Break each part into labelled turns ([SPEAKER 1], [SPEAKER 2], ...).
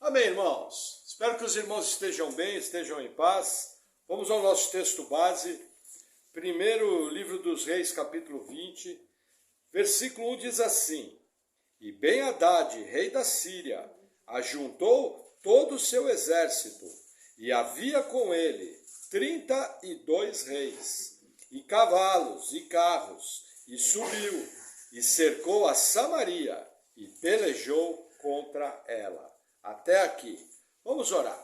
[SPEAKER 1] Amém, irmãos? Espero que os irmãos estejam bem, estejam em paz. Vamos ao nosso texto base, primeiro livro dos Reis, capítulo 20, versículo 1 diz assim: E Ben-Hadad, rei da Síria, ajuntou todo o seu exército, e havia com ele 32 reis, e cavalos, e carros, e subiu, e cercou a Samaria, e pelejou contra ela. Até aqui. Vamos orar.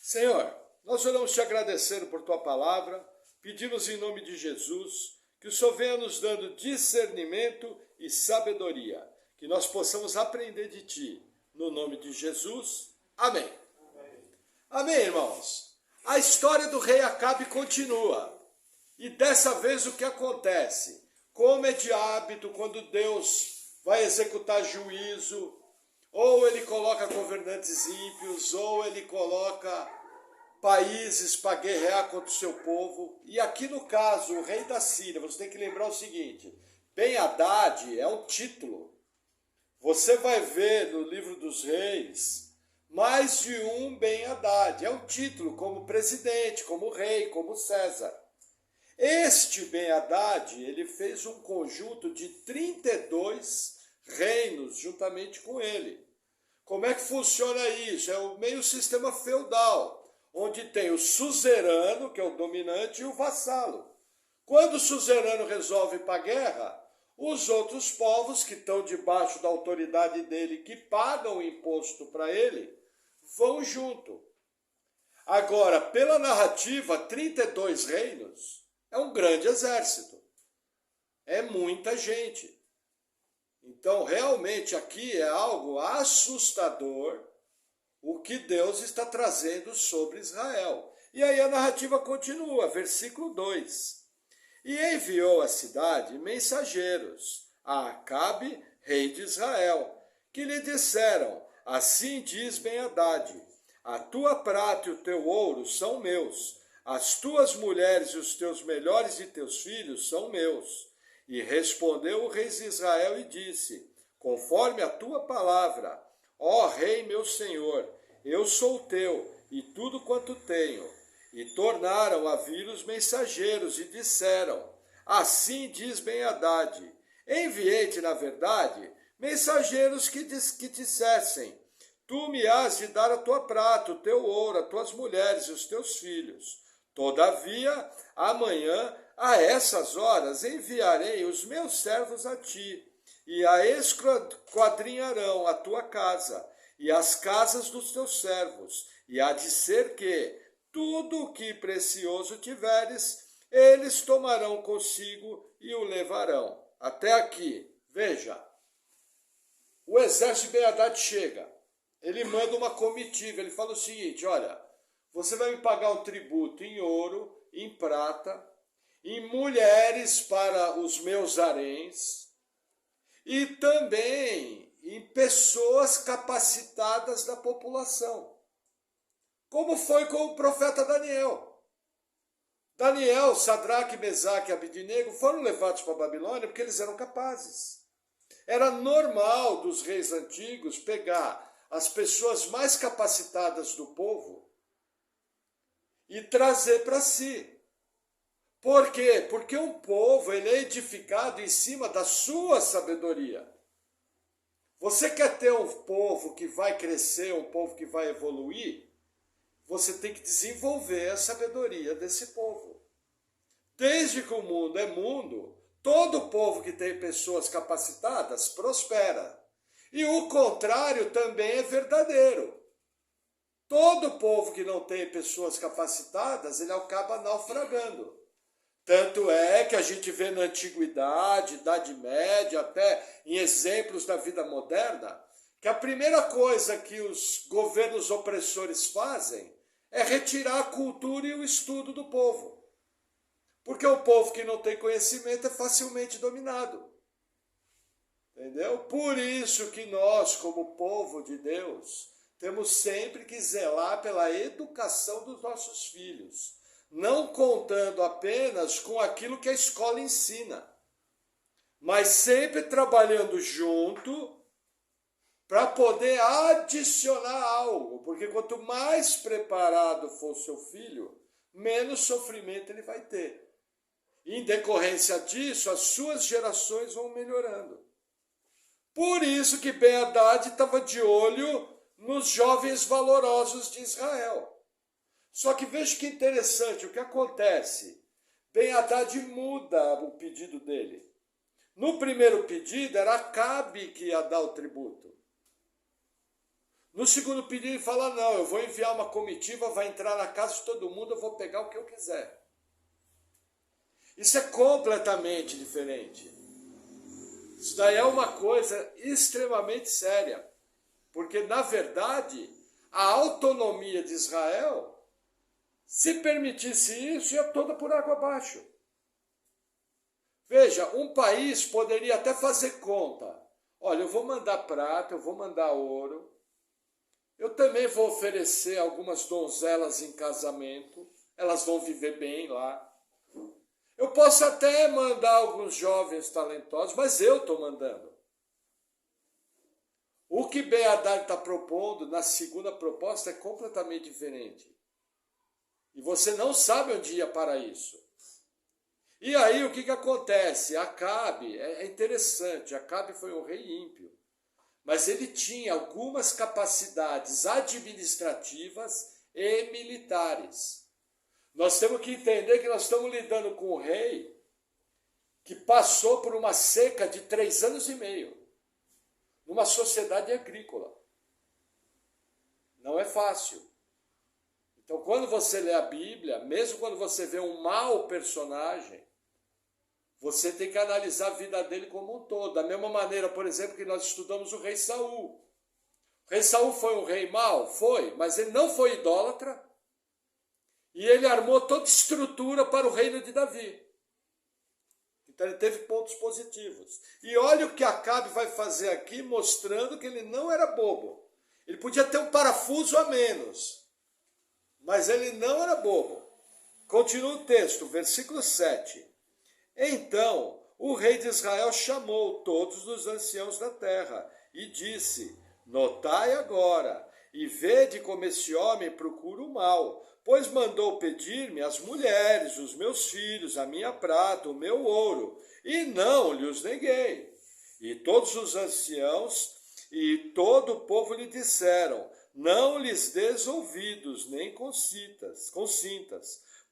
[SPEAKER 1] Senhor, nós oramos te agradecendo por tua palavra, pedimos em nome de Jesus que o Senhor venha nos dando discernimento e sabedoria, que nós possamos aprender de ti, no nome de Jesus. Amém. Amém, irmãos. A história do rei Acabe continua. E dessa vez o que acontece? Como é de hábito, quando Deus vai executar juízo, ou ele coloca governantes ímpios, ou ele coloca países para guerrear contra o seu povo. E aqui no caso, o rei da Síria, você tem que lembrar o seguinte: Ben-Hadad é um título. Você vai ver no livro dos reis mais de um Ben-Hadad. É um título, como presidente, como rei, como César. Este Ben-Hadad, ele fez um conjunto de 32 reinos juntamente com ele. Como é que funciona isso? É o meio sistema feudal, onde tem o suzerano, que é o dominante, e o vassalo. Quando o suzerano resolve ir para a guerra, os outros povos que estão debaixo da autoridade dele, que pagam o imposto para ele, vão junto. Agora, pela narrativa, 32 reinos é um grande exército. É muita gente. Então, realmente, aqui é algo assustador o que Deus está trazendo sobre Israel. E aí a narrativa continua, versículo 2. E enviou à cidade mensageiros a Acabe, rei de Israel, que lhe disseram: Assim diz Ben-Hadad, a tua prata e o teu ouro são meus, as tuas mulheres e os teus melhores de teus filhos são meus. E respondeu o rei de Israel e disse: Conforme a tua palavra, ó rei meu senhor, eu sou teu, e tudo quanto tenho. E tornaram a vir os mensageiros e disseram: Assim diz Ben-Hadad, enviei-te, na verdade, mensageiros que dissessem: Tu me has de dar a tua prata, o teu ouro, as tuas mulheres e os teus filhos. Todavia, amanhã, a essas horas, enviarei os meus servos a ti, e a esquadrinharão a tua casa, e as casas dos teus servos, e há de ser que tudo o que precioso tiveres, eles tomarão consigo e o levarão. Até aqui, veja, o exército de Ben-Hadad chega, ele manda uma comitiva, ele fala o seguinte: olha, você vai me pagar um tributo em ouro, em prata, em mulheres para os meus haréns, e também em pessoas capacitadas da população. Como foi com o profeta Daniel. Daniel, Sadraque, Mesaque e Abidnego foram levados para a Babilônia porque eles eram capazes. Era normal dos reis antigos pegar as pessoas mais capacitadas do povo e trazer para si. Por quê? Porque o povo ele é edificado em cima da sua sabedoria. Você quer ter um povo que vai crescer, um povo que vai evoluir? Você tem que desenvolver a sabedoria desse povo. Desde que o mundo é mundo, todo povo que tem pessoas capacitadas prospera. E o contrário também é verdadeiro. Todo povo que não tem pessoas capacitadas, ele acaba naufragando. Tanto é que a gente vê na antiguidade, Idade Média, até em exemplos da vida moderna, que a primeira coisa que os governos opressores fazem é retirar a cultura e o estudo do povo. Porque o povo que não tem conhecimento é facilmente dominado. Entendeu? Por isso que nós, como povo de Deus, temos sempre que zelar pela educação dos nossos filhos, não contando apenas com aquilo que a escola ensina, mas sempre trabalhando junto para poder adicionar algo, porque quanto mais preparado for o seu filho, menos sofrimento ele vai ter. Em decorrência disso, as suas gerações vão melhorando. Por isso que Ben-Hadad estava de olho nos jovens valorosos de Israel. Só que veja que interessante o que acontece. Ben-Hadad muda o pedido dele. No primeiro pedido era Acabe que ia dar o tributo. No segundo pedido ele fala, não, eu vou enviar uma comitiva, vai entrar na casa de todo mundo, eu vou pegar o que eu quiser. Isso é completamente diferente. Isso daí é uma coisa extremamente séria. Porque, na verdade, a autonomia de Israel, se permitisse isso, ia toda por água abaixo. Veja, um país poderia até fazer conta. Olha, eu vou mandar prata, eu vou mandar ouro. Eu também vou oferecer algumas donzelas em casamento. Elas vão viver bem lá. Eu posso até mandar alguns jovens talentosos, mas eu estou mandando. O que Ben-Hadad está propondo na segunda proposta é completamente diferente. E você não sabe onde ia para isso. E aí o que acontece? Acabe, é interessante, Acabe foi um rei ímpio. Mas ele tinha algumas capacidades administrativas e militares. Nós temos que entender que nós estamos lidando com um rei que passou por uma seca de 3 anos e meio, numa sociedade agrícola. Não é fácil. Então, quando você lê a Bíblia, mesmo quando você vê um mau personagem, você tem que analisar a vida dele como um todo. Da mesma maneira, por exemplo, que nós estudamos o rei Saul. O rei Saul foi um rei mau? Foi, mas ele não foi idólatra. E ele armou toda estrutura para o reino de Davi. Então ele teve pontos positivos. E olha o que Acabe vai fazer aqui, mostrando que ele não era bobo. Ele podia ter um parafuso a menos, mas ele não era bobo. Continua o texto, versículo 7. Então o rei de Israel chamou todos os anciãos da terra e disse, notai agora, e vede como esse homem procura o mal, pois mandou pedir-me as mulheres, os meus filhos, a minha prata, o meu ouro, e não lhes neguei. E todos os anciãos e todo o povo lhe disseram, não lhes des ouvidos, nem consintas.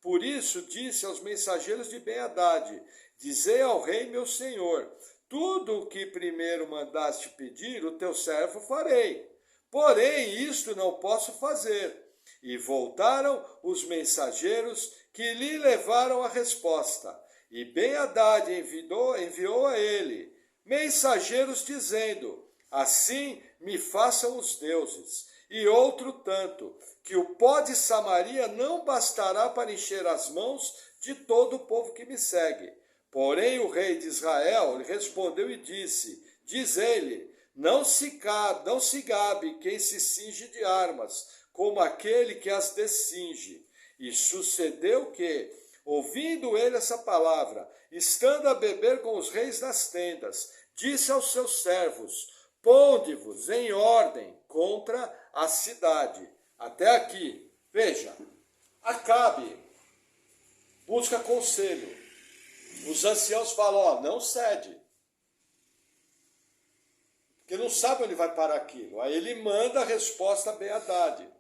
[SPEAKER 1] Por isso disse aos mensageiros de Ben-Hadad, dizei ao rei meu senhor, tudo o que primeiro mandaste pedir, o teu servo farei. Porém, isto não posso fazer. E voltaram os mensageiros que lhe levaram a resposta. E Ben-Hadad enviou a ele mensageiros dizendo, assim me façam os deuses. E outro tanto, que o pó de Samaria não bastará para encher as mãos de todo o povo que me segue. Porém o rei de Israel lhe respondeu e disse, diz ele, não se gabe quem se cinge de armas, como aquele que as descinge. E sucedeu que, ouvindo ele essa palavra, estando a beber com os reis nas tendas, disse aos seus servos, ponde-vos em ordem contra a cidade. Até aqui, veja, Acabe busca conselho. Os anciãos falam, ó, não cede. Porque não sabe onde vai parar aquilo. Aí ele manda a resposta a Ben-Hadad.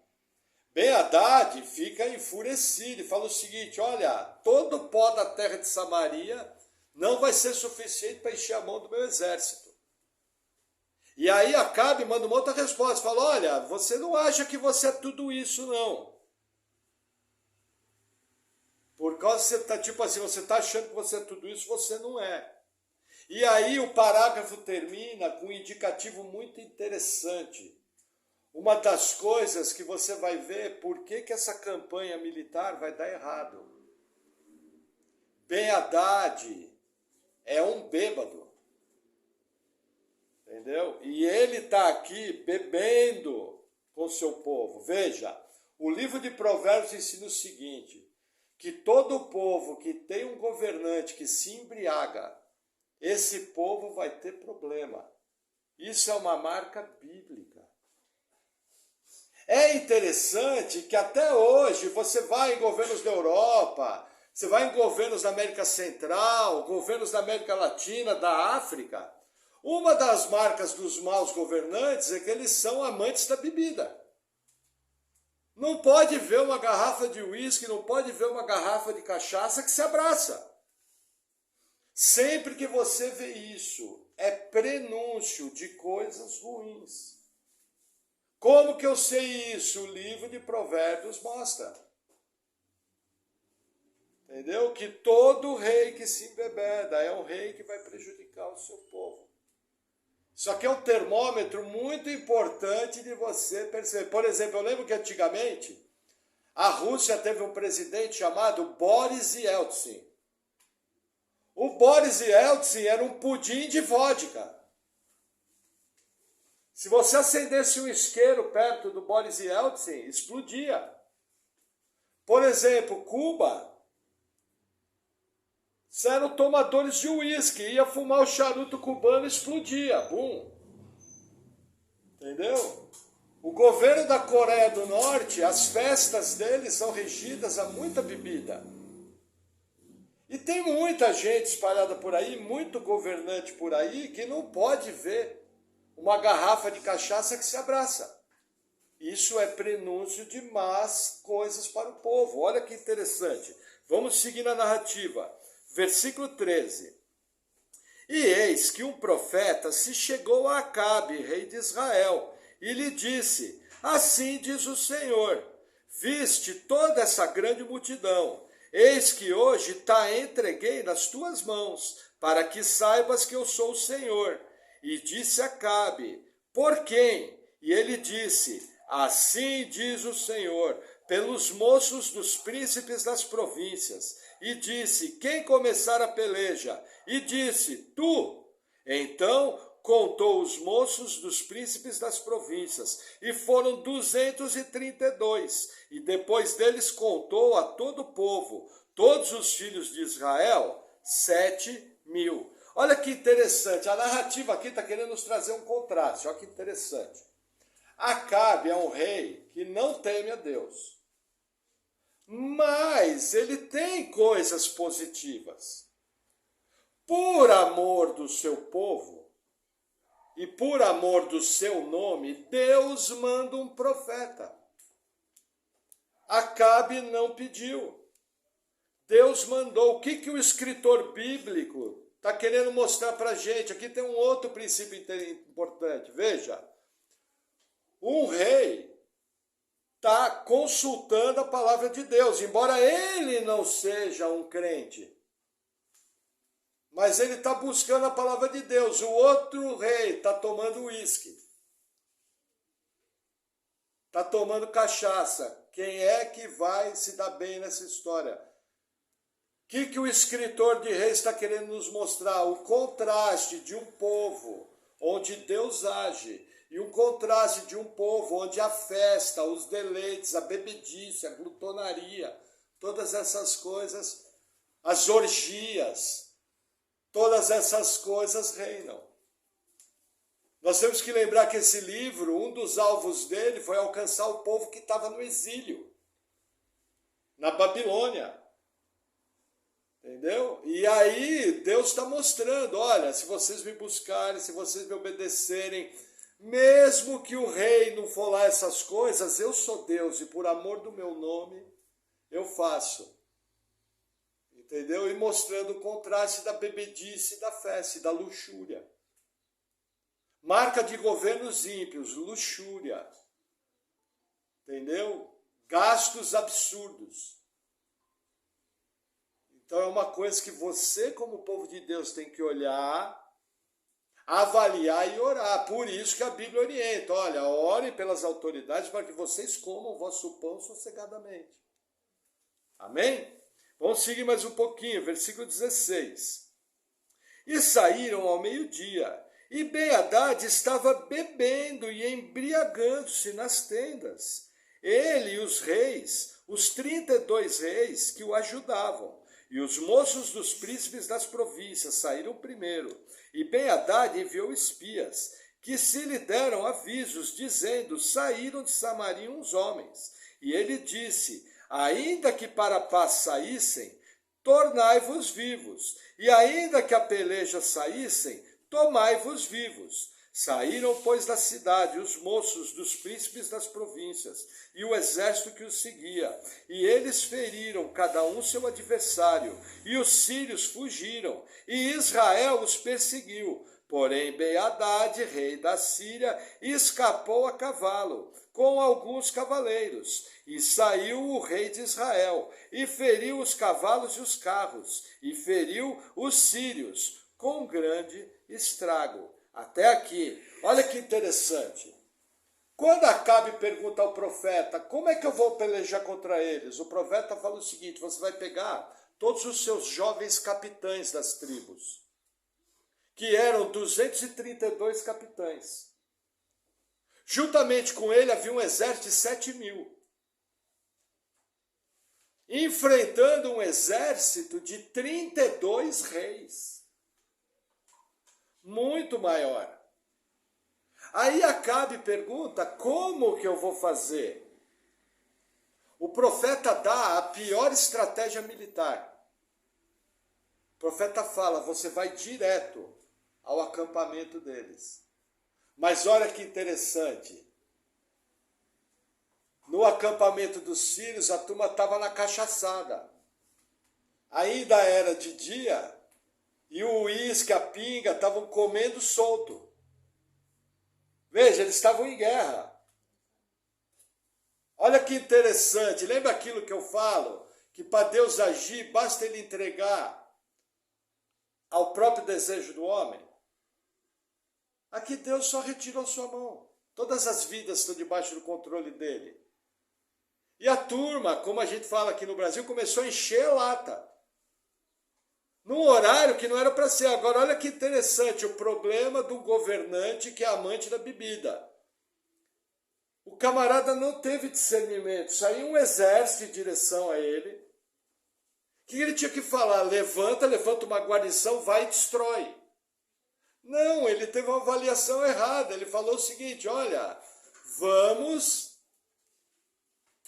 [SPEAKER 1] Ben-Hadad fica enfurecido e fala o seguinte, olha, todo o pó da terra de Samaria não vai ser suficiente para encher a mão do meu exército. E aí Acabe manda uma outra resposta, fala, olha, você não acha que você é tudo isso, não. Por causa que você está, tipo assim, você está achando que você é tudo isso, você não é. E aí o parágrafo termina com um indicativo muito interessante. Uma das coisas que você vai ver por que essa campanha militar vai dar errado. Ben-Hadad é um bêbado. Entendeu? E ele está aqui bebendo com seu povo. Veja, o livro de Provérbios ensina o seguinte, que todo povo que tem um governante que se embriaga, esse povo vai ter problema. Isso é uma marca bíblica. É interessante que até hoje você vai em governos da Europa, você vai em governos da América Central, governos da América Latina, da África. Uma das marcas dos maus governantes é que eles são amantes da bebida. Não pode ver uma garrafa de uísque, não pode ver uma garrafa de cachaça que se abraça. Sempre que você vê isso, é prenúncio de coisas ruins. Como que eu sei isso? O livro de Provérbios mostra. Entendeu? Que todo rei que se embebeda é um rei que vai prejudicar o seu povo. Isso aqui é um termômetro muito importante de você perceber. Por exemplo, eu lembro que antigamente a Rússia teve um presidente chamado Boris Yeltsin. O Boris Yeltsin era um pudim de vodka. Se você acendesse um isqueiro perto do Boris Yeltsin, explodia. Por exemplo, Cuba, eram tomadores de uísque, ia fumar o charuto cubano, explodia, bum. Entendeu? O governo da Coreia do Norte, as festas deles são regidas a muita bebida. E tem muita gente espalhada por aí, muito governante por aí, que não pode ver uma garrafa de cachaça que se abraça. Isso é prenúncio de más coisas para o povo. Olha que interessante. Vamos seguir na narrativa. Versículo 13. E eis que um profeta se chegou a Acabe, rei de Israel, e lhe disse: assim diz o Senhor, viste toda essa grande multidão, eis que hoje te entreguei nas tuas mãos, para que saibas que eu sou o Senhor. E disse Acabe: por quem? E ele disse: assim diz o Senhor, pelos moços dos príncipes das províncias. E disse: quem começar a peleja? E disse: tu. Então contou os moços dos príncipes das províncias, e foram 232. E depois deles contou a todo o povo, todos os filhos de Israel, 7.000. Olha que interessante, a narrativa aqui está querendo nos trazer um contraste, olha que interessante. Acabe é um rei que não teme a Deus. Mas ele tem coisas positivas. Por amor do seu povo e por amor do seu nome, Deus manda um profeta. Acabe não pediu. Deus mandou. O que o escritor bíblico está querendo mostrar para a gente? Aqui tem um outro princípio importante. Veja, um rei está consultando a palavra de Deus, embora ele não seja um crente. Mas ele está buscando a palavra de Deus. O outro rei está tomando uísque. Está tomando cachaça. Quem é que vai se dar bem nessa história? O que o escritor de Reis está querendo nos mostrar? O contraste de um povo onde Deus age e um contraste de um povo onde a festa, os deleites, a bebedice, a glutonaria, todas essas coisas, as orgias, todas essas coisas reinam. Nós temos que lembrar que esse livro, um dos alvos dele foi alcançar o povo que estava no exílio, na Babilônia. Entendeu? E aí Deus está mostrando, olha, se vocês me buscarem, se vocês me obedecerem, mesmo que o rei não for lá essas coisas, eu sou Deus e por amor do meu nome eu faço. Entendeu? E mostrando o contraste da bebedice, da festa, da luxúria. Marca de governos ímpios, luxúria. Entendeu? Gastos absurdos. Então é uma coisa que você, como povo de Deus, tem que olhar, avaliar e orar. Por isso que a Bíblia orienta. Olha, ore pelas autoridades para que vocês comam o vosso pão sossegadamente. Amém? Vamos seguir mais um pouquinho, versículo 16. E saíram ao meio-dia, e Ben-Hadad estava bebendo e embriagando-se nas tendas. Ele e os reis, os 32 reis que o ajudavam, e os moços dos príncipes das províncias saíram primeiro. E Ben-Hadad enviou espias, que se lhe deram avisos, dizendo, saíram de Samaria uns homens. E ele disse, ainda que para a paz saíssem, tornai-vos vivos, e ainda que a peleja saíssem, tomai-vos vivos. Saíram, pois, da cidade os moços dos príncipes das províncias, e o exército que os seguia. E eles feriram cada um seu adversário, e os sírios fugiram, e Israel os perseguiu. Porém, Ben-Hadad, rei da Síria, escapou a cavalo, com alguns cavaleiros. E saiu o rei de Israel, e feriu os cavalos e os carros, e feriu os sírios, com grande estrago. Até aqui, olha que interessante. Quando Acabe pergunta ao profeta, como é que eu vou pelejar contra eles? O profeta fala o seguinte, você vai pegar todos os seus jovens capitães das tribos, que eram 232 capitães. Juntamente com ele havia um exército de 7.000. Enfrentando um exército de 32 reis. Muito maior. Aí Acabe pergunta, como que eu vou fazer? O profeta dá a pior estratégia militar. O profeta fala, você vai direto ao acampamento deles. Mas olha que interessante. No acampamento dos sírios, a turma estava na cachaçada. Ainda era de dia, e o uísque, a pinga, estavam comendo solto. Veja, eles estavam em guerra. Olha que interessante, lembra aquilo que eu falo? Que para Deus agir, basta ele entregar ao próprio desejo do homem? Aqui Deus só retirou sua mão. Todas as vidas estão debaixo do controle dele. E a turma, como a gente fala aqui no Brasil, começou a encher a lata. Num horário que não era para ser. Agora, olha que interessante, o problema do governante que é amante da bebida. O camarada não teve discernimento. Saiu um exército em direção a ele. O que ele tinha que falar? Levanta uma guarnição, vai e destrói. Não, ele teve uma avaliação errada. Ele falou o seguinte, olha, vamos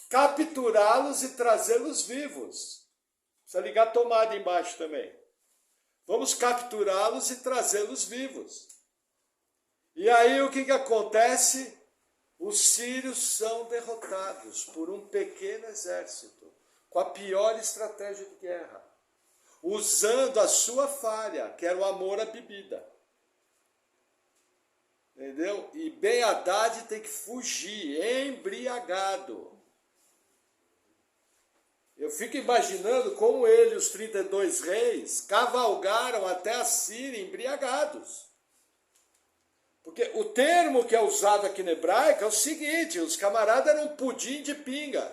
[SPEAKER 1] capturá-los e trazê-los vivos. Precisa ligar a tomada embaixo também. Vamos capturá-los e trazê-los vivos. E aí o que acontece? Os sírios são derrotados por um pequeno exército, com a pior estratégia de guerra, usando a sua falha, que era o amor à bebida. Entendeu? E Ben-Hadad tem que fugir, embriagado. Eu fico imaginando como ele e os 32 reis cavalgaram até a Síria embriagados. Porque o termo que é usado aqui na hebraica é o seguinte, os camaradas eram um pudim de pinga.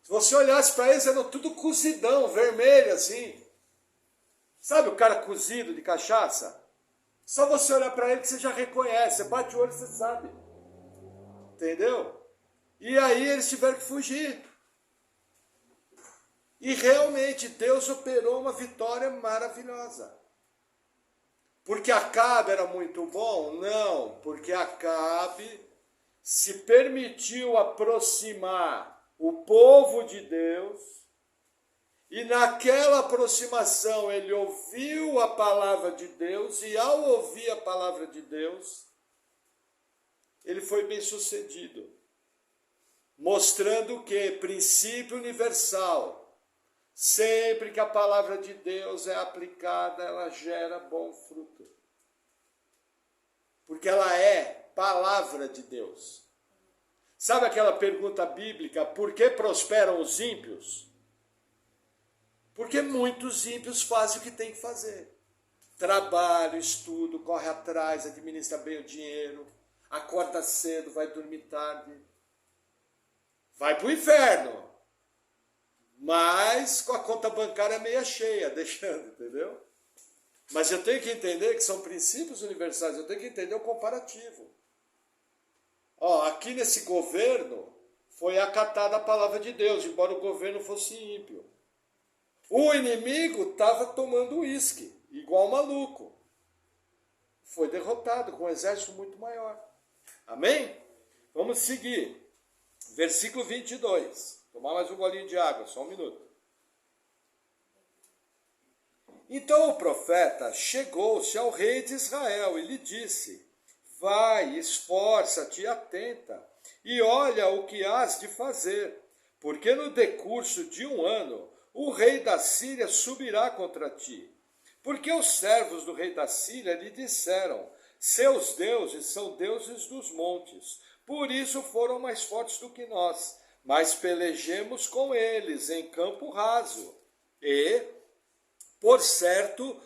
[SPEAKER 1] Se você olhasse para eles, eram tudo cozidão, vermelho assim. Sabe o cara cozido de cachaça? Só você olhar para ele que você já reconhece, você bate o olho e você sabe. Entendeu? E aí eles tiveram que fugir. E realmente Deus operou uma vitória maravilhosa. Porque Acabe era muito bom? Não, porque Acabe se permitiu aproximar o povo de Deus, e naquela aproximação ele ouviu a palavra de Deus, e ao ouvir a palavra de Deus, ele foi bem sucedido, mostrando que princípio universal, sempre que a palavra de Deus é aplicada, ela gera bom fruto. Porque ela é palavra de Deus. Sabe aquela pergunta bíblica, por que prosperam os ímpios? Porque muitos ímpios fazem o que tem que fazer. Trabalho, estudo, corre atrás, administra bem o dinheiro, acorda cedo, vai dormir tarde. Vai para o inferno. Mas com a conta bancária meia cheia, deixando, entendeu? Mas eu tenho que entender que são princípios universais, eu tenho que entender o comparativo. Ó, aqui nesse governo foi acatada a palavra de Deus, embora o governo fosse ímpio. O inimigo estava tomando uísque, igual maluco. foi derrotado com um exército muito maior. Amém? Vamos seguir. Versículo 22. Tomar mais um golinho de água, só um minuto. Então o profeta chegou-se ao rei de Israel e lhe disse: vai, esforça-te e atenta, e olha o que hás de fazer, porque no decurso de 1 ano o rei da Síria subirá contra ti. Porque os servos do rei da Síria lhe disseram: seus deuses são deuses dos montes, por isso foram mais fortes do que nós, mas pelejemos com eles em campo raso. E, por certo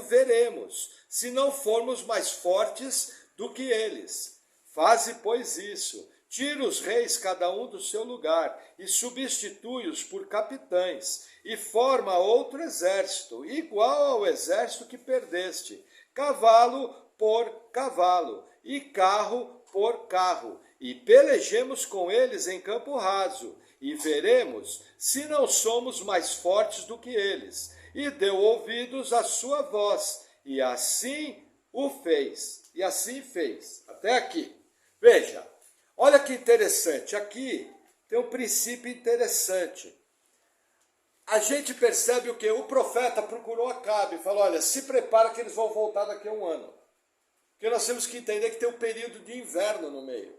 [SPEAKER 1] veremos, se não formos mais fortes do que eles. Faze, pois, isso. Tira os reis cada um do seu lugar e substitui-os por capitães, e forma outro exército, igual ao exército que perdeste, cavalo por cavalo, e carro por carro, e pelejemos com eles em campo raso, e veremos se não somos mais fortes do que eles. E deu ouvidos à sua voz, e assim o fez. E assim fez. Até aqui. Veja, olha que interessante. Aqui tem um princípio interessante. A gente percebe o quê? O profeta procurou Acabe e falou: olha, se prepara que eles vão voltar daqui a 1 ano. Porque nós temos que entender que tem um período de inverno no meio.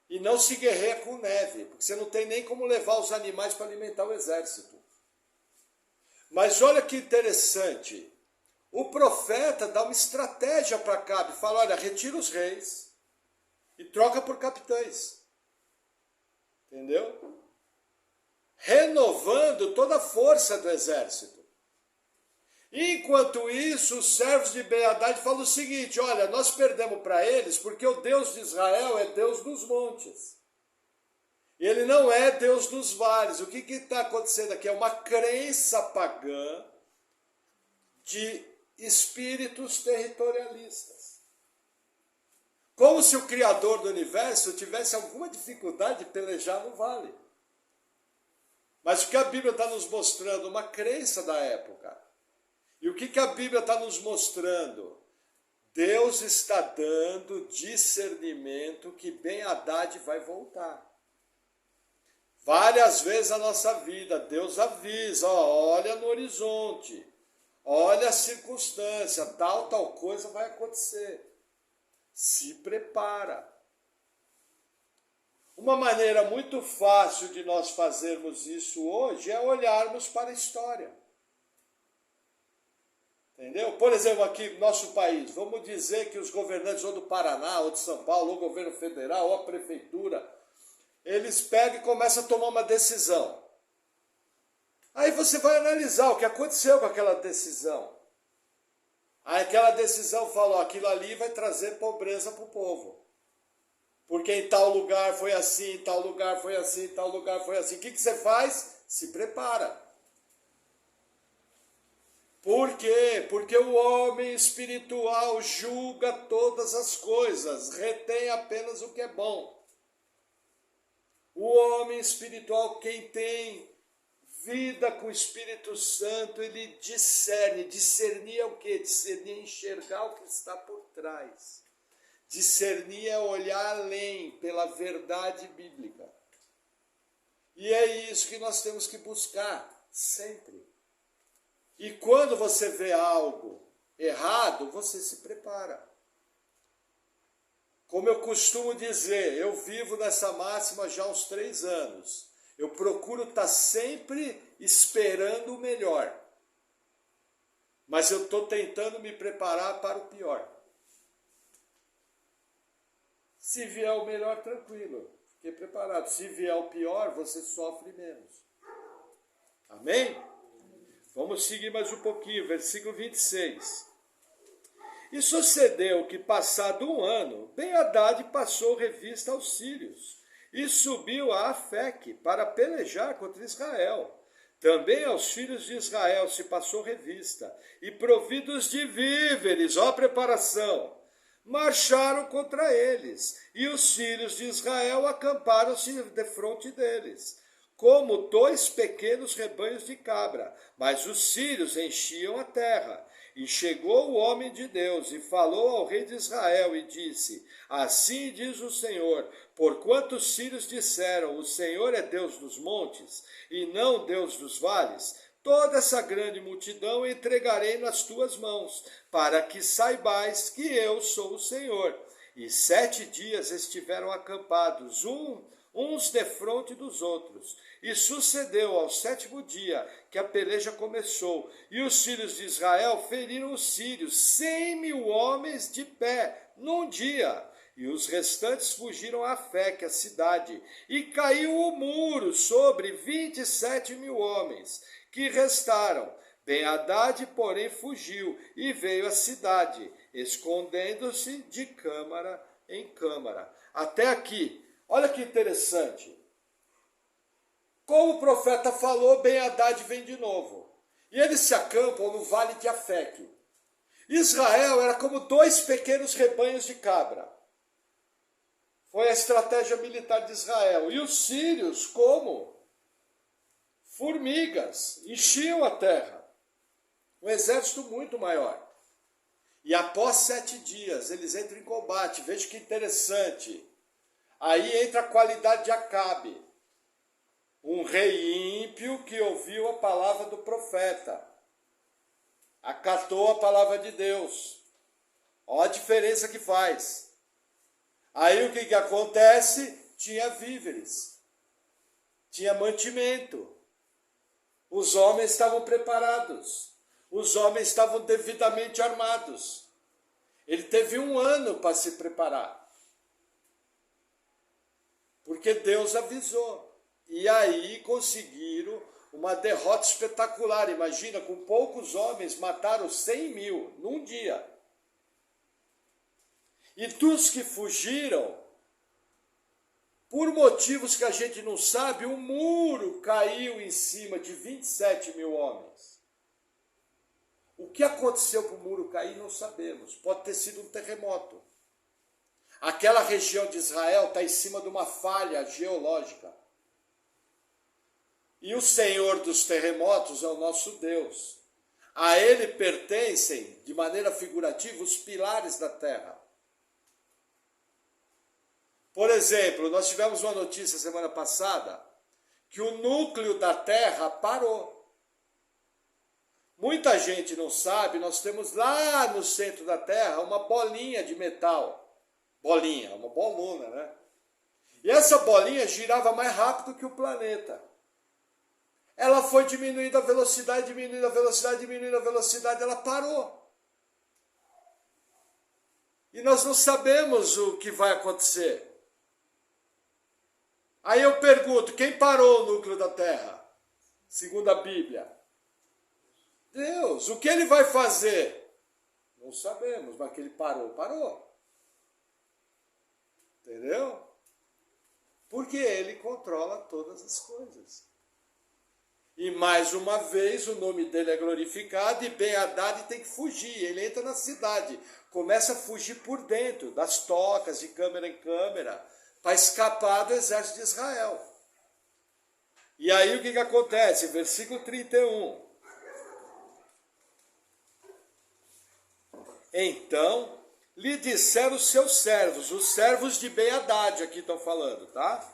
[SPEAKER 1] E não se guerreia com neve, porque você não tem nem como levar os animais para alimentar o exército. Mas olha que interessante, o profeta dá uma estratégia para Acabe, fala: olha, retira os reis e troca por capitães. Entendeu? Renovando toda a força do exército. Enquanto isso, os servos de Ben-Hadad falam o seguinte: olha, nós perdemos para eles porque o Deus de Israel é Deus dos montes. Ele não é Deus dos vales. O que está acontecendo aqui? É uma crença pagã de espíritos territorialistas. Como se o Criador do universo tivesse alguma dificuldade de pelejar no vale. Mas o que a Bíblia está nos mostrando? Uma crença da época. E o que a Bíblia está nos mostrando? Deus está dando discernimento que Ben-Hadad vai voltar. Várias vezes na nossa vida, Deus avisa: ó, olha no horizonte, olha a circunstância, tal coisa vai acontecer. Se prepara. Uma maneira muito fácil de nós fazermos isso hoje é olharmos para a história. Entendeu? Por exemplo, aqui no nosso país, vamos dizer que os governantes ou do Paraná, ou de São Paulo, ou o governo federal, ou a prefeitura, eles pegam e começam a tomar uma decisão. Aí você vai analisar o que aconteceu com aquela decisão. Aí aquela decisão fala: ó, aquilo ali vai trazer pobreza para o povo. Porque em tal lugar foi assim, em tal lugar foi assim, em tal lugar foi assim. O que você faz? Se prepara. Por quê? Porque o homem espiritual julga todas as coisas, retém apenas o que é bom. O homem espiritual, quem tem vida com o Espírito Santo, ele discerne. Discernir é o quê? Discernir é enxergar o que está por trás. Discernir é olhar além, pela verdade bíblica. E é isso que nós temos que buscar, sempre. E quando você vê algo errado, você se prepara. Como eu costumo dizer, eu vivo nessa máxima já há uns 3 anos. Eu procuro estar sempre esperando o melhor. Mas eu estou tentando me preparar para o pior. Se vier o melhor, tranquilo, fique preparado. Se vier o pior, você sofre menos. Amém? Vamos seguir mais um pouquinho, versículo 26. E sucedeu que, passado 1 ano, Ben-Hadad passou revista aos sírios e subiu a Afeque para pelejar contra Israel. Também aos filhos de Israel se passou revista, e providos de víveres, ó preparação, marcharam contra eles, e os filhos de Israel acamparam-se defronte deles, como 2 pequenos rebanhos de cabra, mas os sírios enchiam a terra. E chegou o homem de Deus e falou ao rei de Israel e disse: Assim diz o Senhor, porquanto os sírios disseram, o Senhor é Deus dos montes e não Deus dos vales, toda essa grande multidão entregarei nas tuas mãos, para que saibais que eu sou o Senhor. E 7 dias estiveram acampados, uns defronte dos outros. E sucedeu ao 7º dia que a peleja começou, e os filhos de Israel feriram os sírios, 100.000 homens de pé, num dia. E os restantes fugiram à Afeque, a cidade, e caiu o muro sobre 27.000 homens, que restaram. Ben-Hadad, porém, fugiu e veio à cidade, escondendo-se de câmara em câmara. Até aqui, olha que interessante. Como o profeta falou, Ben-Hadad vem de novo. E eles se acampam no vale de Afeque. Israel era como 2 pequenos rebanhos de cabra. Foi a estratégia militar de Israel. E os sírios, como formigas, enchiam a terra. Um exército muito maior. E após 7 dias, eles entram em combate. Veja que interessante. Aí entra a qualidade de Acabe. Um rei ímpio que ouviu a palavra do profeta. Acatou a palavra de Deus. Olha a diferença que faz. Aí o que acontece? Tinha víveres. Tinha mantimento. Os homens estavam preparados. Os homens estavam devidamente armados. Ele teve 1 ano para se preparar. Porque Deus avisou. E aí conseguiram uma derrota espetacular. Imagina, com poucos homens mataram 100.000 num dia. E dos que fugiram, por motivos que a gente não sabe, um muro caiu em cima de 27.000 homens. O que aconteceu para o muro cair não sabemos. Pode ter sido um terremoto. Aquela região de Israel está em cima de uma falha geológica. E o Senhor dos terremotos é o nosso Deus. A Ele pertencem, de maneira figurativa, os pilares da terra. Por exemplo, nós tivemos uma notícia semana passada que o núcleo da terra parou. Muita gente não sabe, nós temos lá no centro da Terra uma bolinha de metal. Bolinha, uma bolona, né? E essa bolinha girava mais rápido que o planeta. Ela foi diminuindo a velocidade, diminuindo a velocidade, diminuindo a velocidade, ela parou. E nós não sabemos o que vai acontecer. Aí eu pergunto, quem parou o núcleo da Terra? Segundo a Bíblia. Deus, o que ele vai fazer? Não sabemos, mas que ele parou, parou. Entendeu? Porque ele controla todas as coisas. E mais uma vez o nome dele é glorificado e Ben-Hadad tem que fugir. Ele entra na cidade, começa a fugir por dentro, das tocas, de câmara em câmara, para escapar do exército de Israel. E aí o que acontece? Versículo 31. Então lhe disseram os seus servos, os servos de Ben-Hadad aqui estão falando, tá?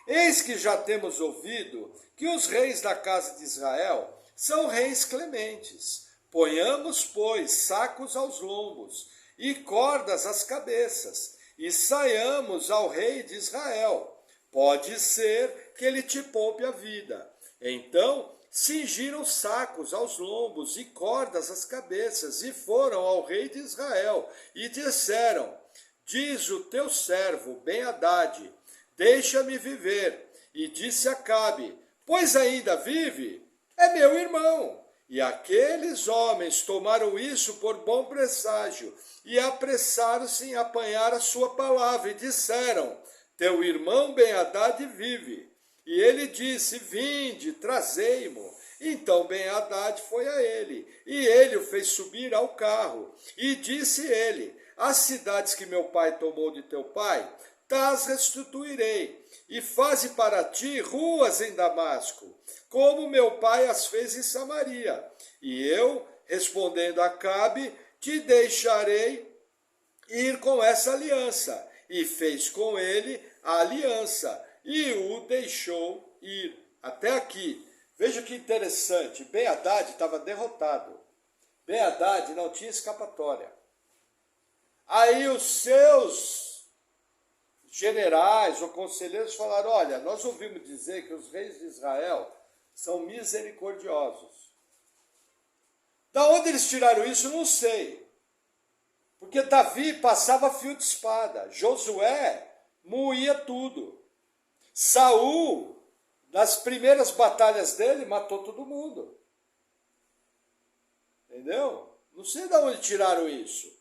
[SPEAKER 1] Eis que já temos ouvido que os reis da casa de Israel são reis clementes. Ponhamos, pois, sacos aos lombos e cordas às cabeças, e saiamos ao rei de Israel. Pode ser que ele te poupe a vida. Então cingiram sacos aos lombos e cordas às cabeças, e foram ao rei de Israel, e disseram: Diz o teu servo Ben-Hadad, deixa-me viver. E disse Acabe: Pois ainda vive? É meu irmão. E aqueles homens tomaram isso por bom presságio, e apressaram-se em apanhar a sua palavra, e disseram: Teu irmão Ben-Hadad vive. E ele disse: Vinde, trazei-mo. Então Ben-Hadad foi a ele, e ele o fez subir ao carro. E disse ele: As cidades que meu pai tomou de teu pai, tas restituirei, e faze para ti ruas em Damasco, como meu pai as fez em Samaria. E eu respondendo Acabe, te deixarei ir com essa aliança. E fez com ele a aliança, e o deixou ir. Até aqui. Veja que interessante, Ben-Hadad estava derrotado. Ben-Hadad não tinha escapatória. Aí os seus generais ou conselheiros falaram, olha, nós ouvimos dizer que os reis de Israel são misericordiosos. Da onde eles tiraram isso, não sei. Porque Davi passava fio de espada, Josué moía tudo. Saul, nas primeiras batalhas dele, matou todo mundo. Entendeu? Não sei de onde tiraram isso.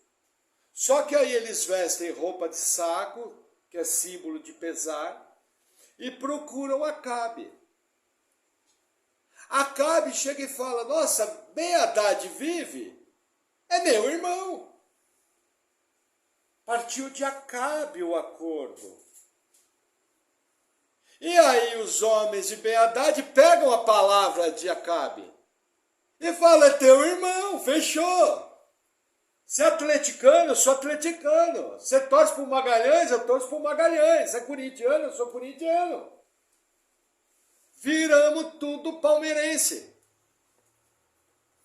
[SPEAKER 1] Só que aí eles vestem roupa de saco, que é símbolo de pesar, e procuram Acabe. Acabe chega e fala, nossa, Ben-Hadad vive? É meu irmão. Partiu de Acabe o acordo. E aí os homens de Ben-Hadad pegam a palavra de Acabe e falam, é teu irmão, fechou. Você é atleticano, eu sou atleticano. Você torce para o Magalhães, eu torço para o Magalhães. Você é corintiano, eu sou corintiano. Viramos tudo palmeirense.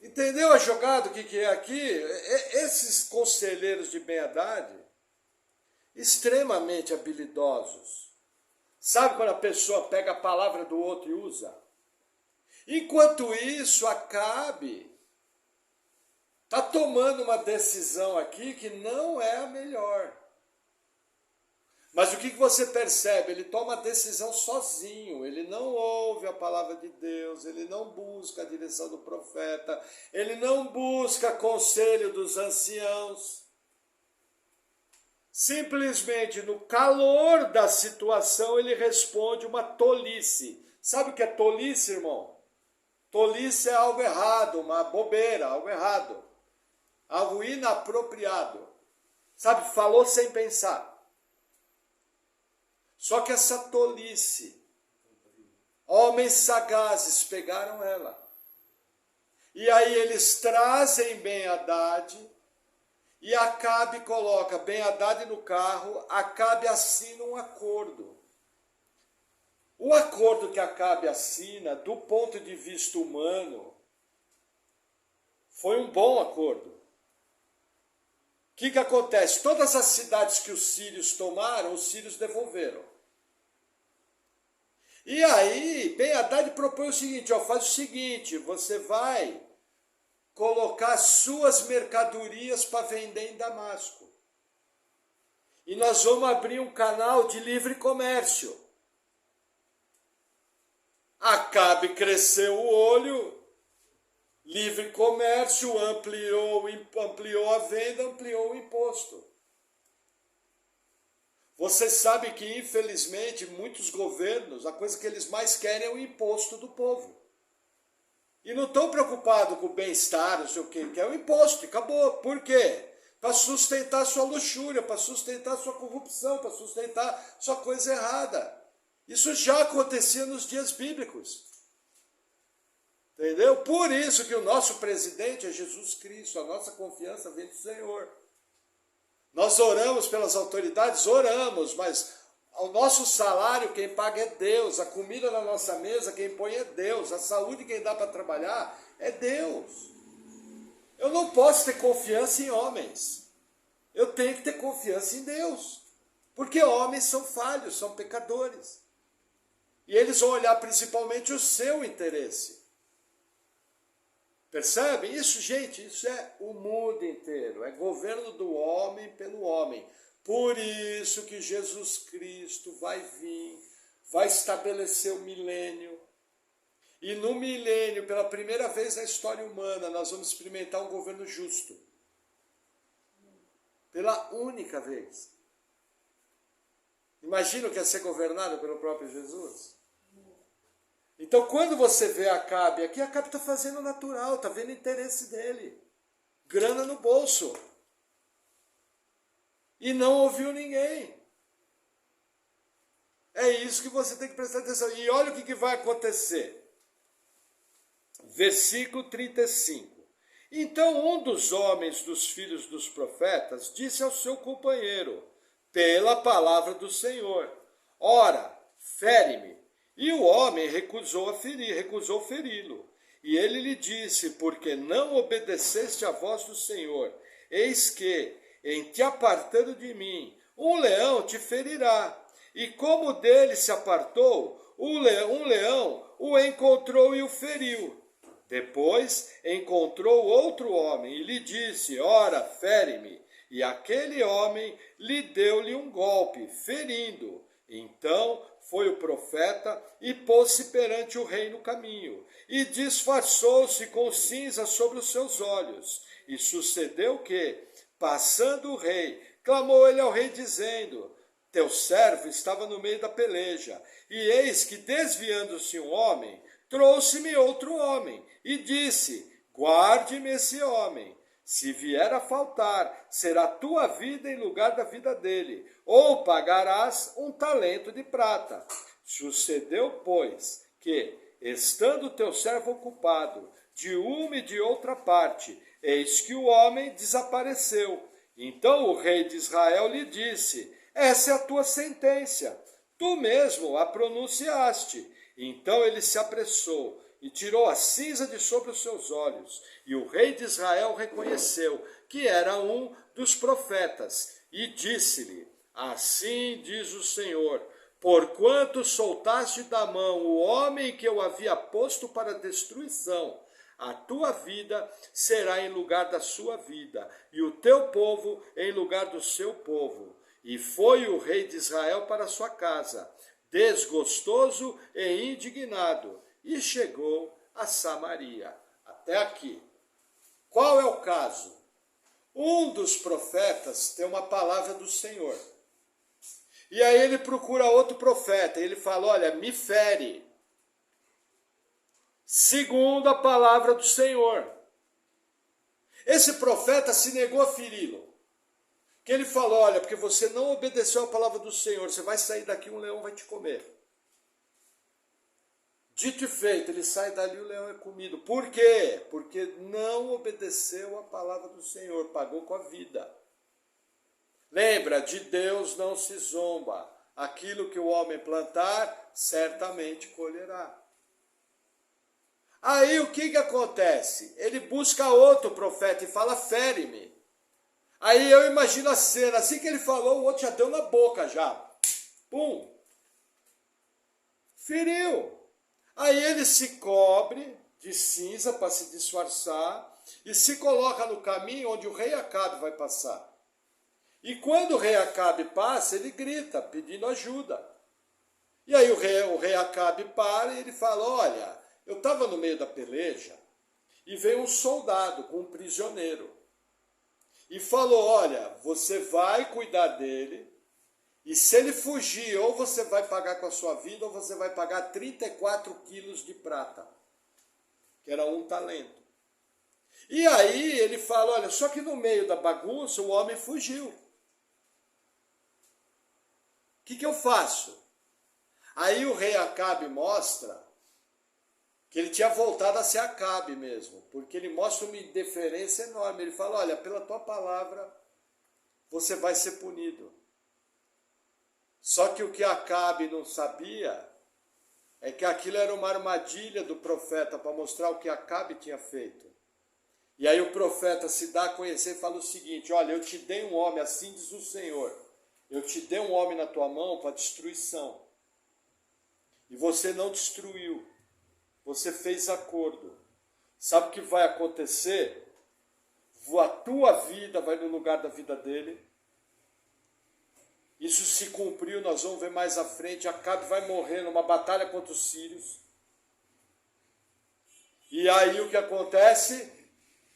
[SPEAKER 1] Entendeu a jogada, o que é aqui? Esses conselheiros de Ben-Hadad, extremamente habilidosos. Sabe quando a pessoa pega a palavra do outro e usa? Enquanto isso, Acabe está tomando uma decisão aqui que não é a melhor. Mas o que você percebe? Ele toma a decisão sozinho, ele não ouve a palavra de Deus, ele não busca a direção do profeta, ele não busca conselho dos anciãos. Simplesmente no calor da situação ele responde uma tolice. Sabe o que é tolice, irmão? Tolice é algo errado, uma bobeira, algo errado. Algo inapropriado. Sabe, falou sem pensar. Só que essa tolice, homens sagazes pegaram ela. E aí eles trazem Ben-Hadad, e Acabe coloca Ben-Hadad no carro, Acabe assina um acordo. O acordo que Acabe assina, do ponto de vista humano, foi um bom acordo. O que acontece? Todas as cidades que os sírios tomaram, os sírios devolveram. E aí, Ben-Hadad propõe o seguinte, ó, faz o seguinte, você vai colocar suas mercadorias para vender em Damasco. E nós vamos abrir um canal de livre comércio. Acabe cresceu o olho, livre comércio, ampliou a venda, ampliou o imposto. Você sabe que, infelizmente, muitos governos, a coisa que eles mais querem é o imposto do povo. E não estão preocupados com o bem-estar, não sei o quê, que é o imposto, e acabou. Por quê? Para sustentar sua luxúria, para sustentar sua corrupção, para sustentar sua coisa errada. Isso já acontecia nos dias bíblicos. Entendeu? Por isso que o nosso presidente é Jesus Cristo, a nossa confiança vem do Senhor. Nós oramos pelas autoridades, oramos, mas o nosso salário quem paga é Deus, a comida na nossa mesa quem põe é Deus, a saúde quem dá para trabalhar é Deus. Eu não posso ter confiança em homens, eu tenho que ter confiança em Deus, porque homens são falhos, são pecadores. E eles vão olhar principalmente o seu interesse. Percebe? Isso, gente, isso é o mundo inteiro. É governo do homem pelo homem. Por isso que Jesus Cristo vai vir, vai estabelecer o milênio. E no milênio, pela primeira vez na história humana, nós vamos experimentar um governo justo. Pela única vez. Imagina o que é ser governado pelo próprio Jesus. Então, quando você vê Acabe aqui, Acabe está fazendo natural, está vendo o interesse dele. Grana no bolso. E não ouviu ninguém. É isso que você tem que prestar atenção. E olha o que vai acontecer. Versículo 35. Então um dos homens dos filhos dos profetas disse ao seu companheiro, pela palavra do Senhor, ora, fere-me. E o homem recusou feri-lo. E ele lhe disse, porque não obedeceste à voz do Senhor, eis que, em te apartando de mim, um leão te ferirá. E como dele se apartou, um leão o encontrou e o feriu. Depois encontrou outro homem e lhe disse, ora, fere-me. E aquele homem lhe deu-lhe um golpe, ferindo. Então foi o profeta e pôs-se perante o rei no caminho, e disfarçou-se com cinza sobre os seus olhos. E sucedeu que, passando o rei, clamou ele ao rei, dizendo, teu servo estava no meio da peleja, e eis que, desviando-se um homem, trouxe-me outro homem, e disse, guarde-me esse homem. Se vier a faltar, será tua vida em lugar da vida dele, ou pagarás um talento de prata. Sucedeu, pois, que, estando teu servo ocupado, de uma e de outra parte, eis que o homem desapareceu. Então o rei de Israel lhe disse, essa é a tua sentença, tu mesmo a pronunciaste. Então ele se apressou e tirou a cinza de sobre os seus olhos. E o rei de Israel reconheceu que era um dos profetas, e disse-lhe, assim diz o Senhor, porquanto soltaste da mão o homem que eu havia posto para destruição, a tua vida será em lugar da sua vida, e o teu povo em lugar do seu povo. E foi o rei de Israel para sua casa, desgostoso e indignado, e chegou a Samaria. Até aqui. Qual é o caso? Um dos profetas tem uma palavra do Senhor. E aí ele procura outro profeta, e ele fala, olha, me fere, segundo a palavra do Senhor. Esse profeta se negou a feri-lo. Que ele falou, olha, porque você não obedeceu a palavra do Senhor, você vai sair daqui, um leão vai te comer. Dito e feito, ele sai dali, o leão é comido. Por quê? Porque não obedeceu a palavra do Senhor, pagou com a vida. Lembra, de Deus não se zomba. Aquilo que o homem plantar, certamente colherá. Aí o que acontece? Ele busca outro profeta e fala, fere-me. Aí eu imagino a cena, assim que ele falou, o outro já deu na boca já. Pum! Feriu. Aí ele se cobre de cinza para se disfarçar e se coloca no caminho onde o rei Acabe vai passar. E quando o rei Acabe passa, ele grita, pedindo ajuda. E aí o rei Acabe para e ele fala, olha, eu estava no meio da peleja e veio um soldado com um prisioneiro. E falou, olha, você vai cuidar dele, e se ele fugir, ou você vai pagar com a sua vida, ou você vai pagar 34 quilos de prata, que era um talento. E aí ele fala, olha, só que no meio da bagunça o homem fugiu. O que eu faço? Aí o rei Acabe mostra que ele tinha voltado a ser Acabe mesmo, porque ele mostra uma indiferença enorme. Ele fala, olha, pela tua palavra você vai ser punido. Só que o que Acabe não sabia é que aquilo era uma armadilha do profeta para mostrar o que Acabe tinha feito. E aí o profeta se dá a conhecer e fala o seguinte, olha, eu te dei um homem, assim diz o Senhor, eu te dei um homem na tua mão para destruição. E você não destruiu, você fez acordo. Sabe o que vai acontecer? A tua vida vai no lugar da vida dele. Isso se cumpriu, nós vamos ver mais à frente. Acabe vai morrer numa batalha contra os sírios. E aí o que acontece?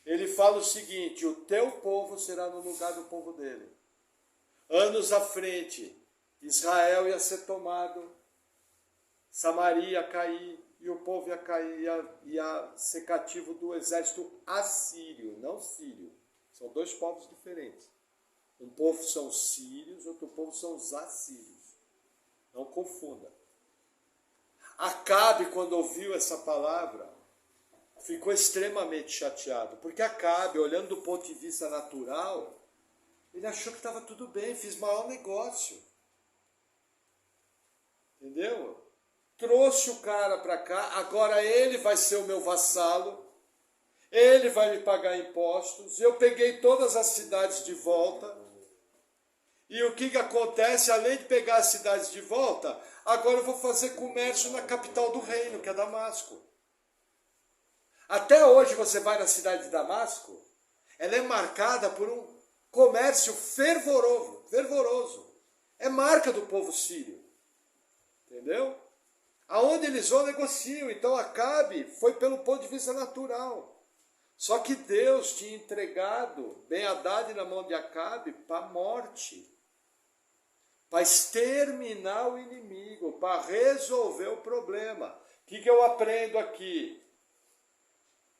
[SPEAKER 1] Ele fala o seguinte, o teu povo será no lugar do povo dele. Anos à frente, Israel ia ser tomado, Samaria ia cair, e o povo ia cair, ia ser cativo do exército assírio, não sírio. São dois povos diferentes. Um povo são os sírios, outro povo são os assírios. Não confunda. Acabe, quando ouviu essa palavra, ficou extremamente chateado, porque Acabe, olhando do ponto de vista natural, ele achou que estava tudo bem, fiz maior negócio. Entendeu? Trouxe o cara para cá, agora ele vai ser o meu vassalo, ele vai me pagar impostos, eu peguei todas as cidades de volta, e o que acontece? Além de pegar as cidades de volta, agora eu vou fazer comércio na capital do reino, que é Damasco. Até hoje você vai na cidade de Damasco, ela é marcada por um comércio fervoroso. É marca do povo sírio. Entendeu? Aonde eles vão, negociam. Então Acabe foi pelo ponto de vista natural. Só que Deus tinha entregado Ben-Hadad na mão de Acabe para a morte. Para exterminar o inimigo, para resolver o problema. O que eu aprendo aqui?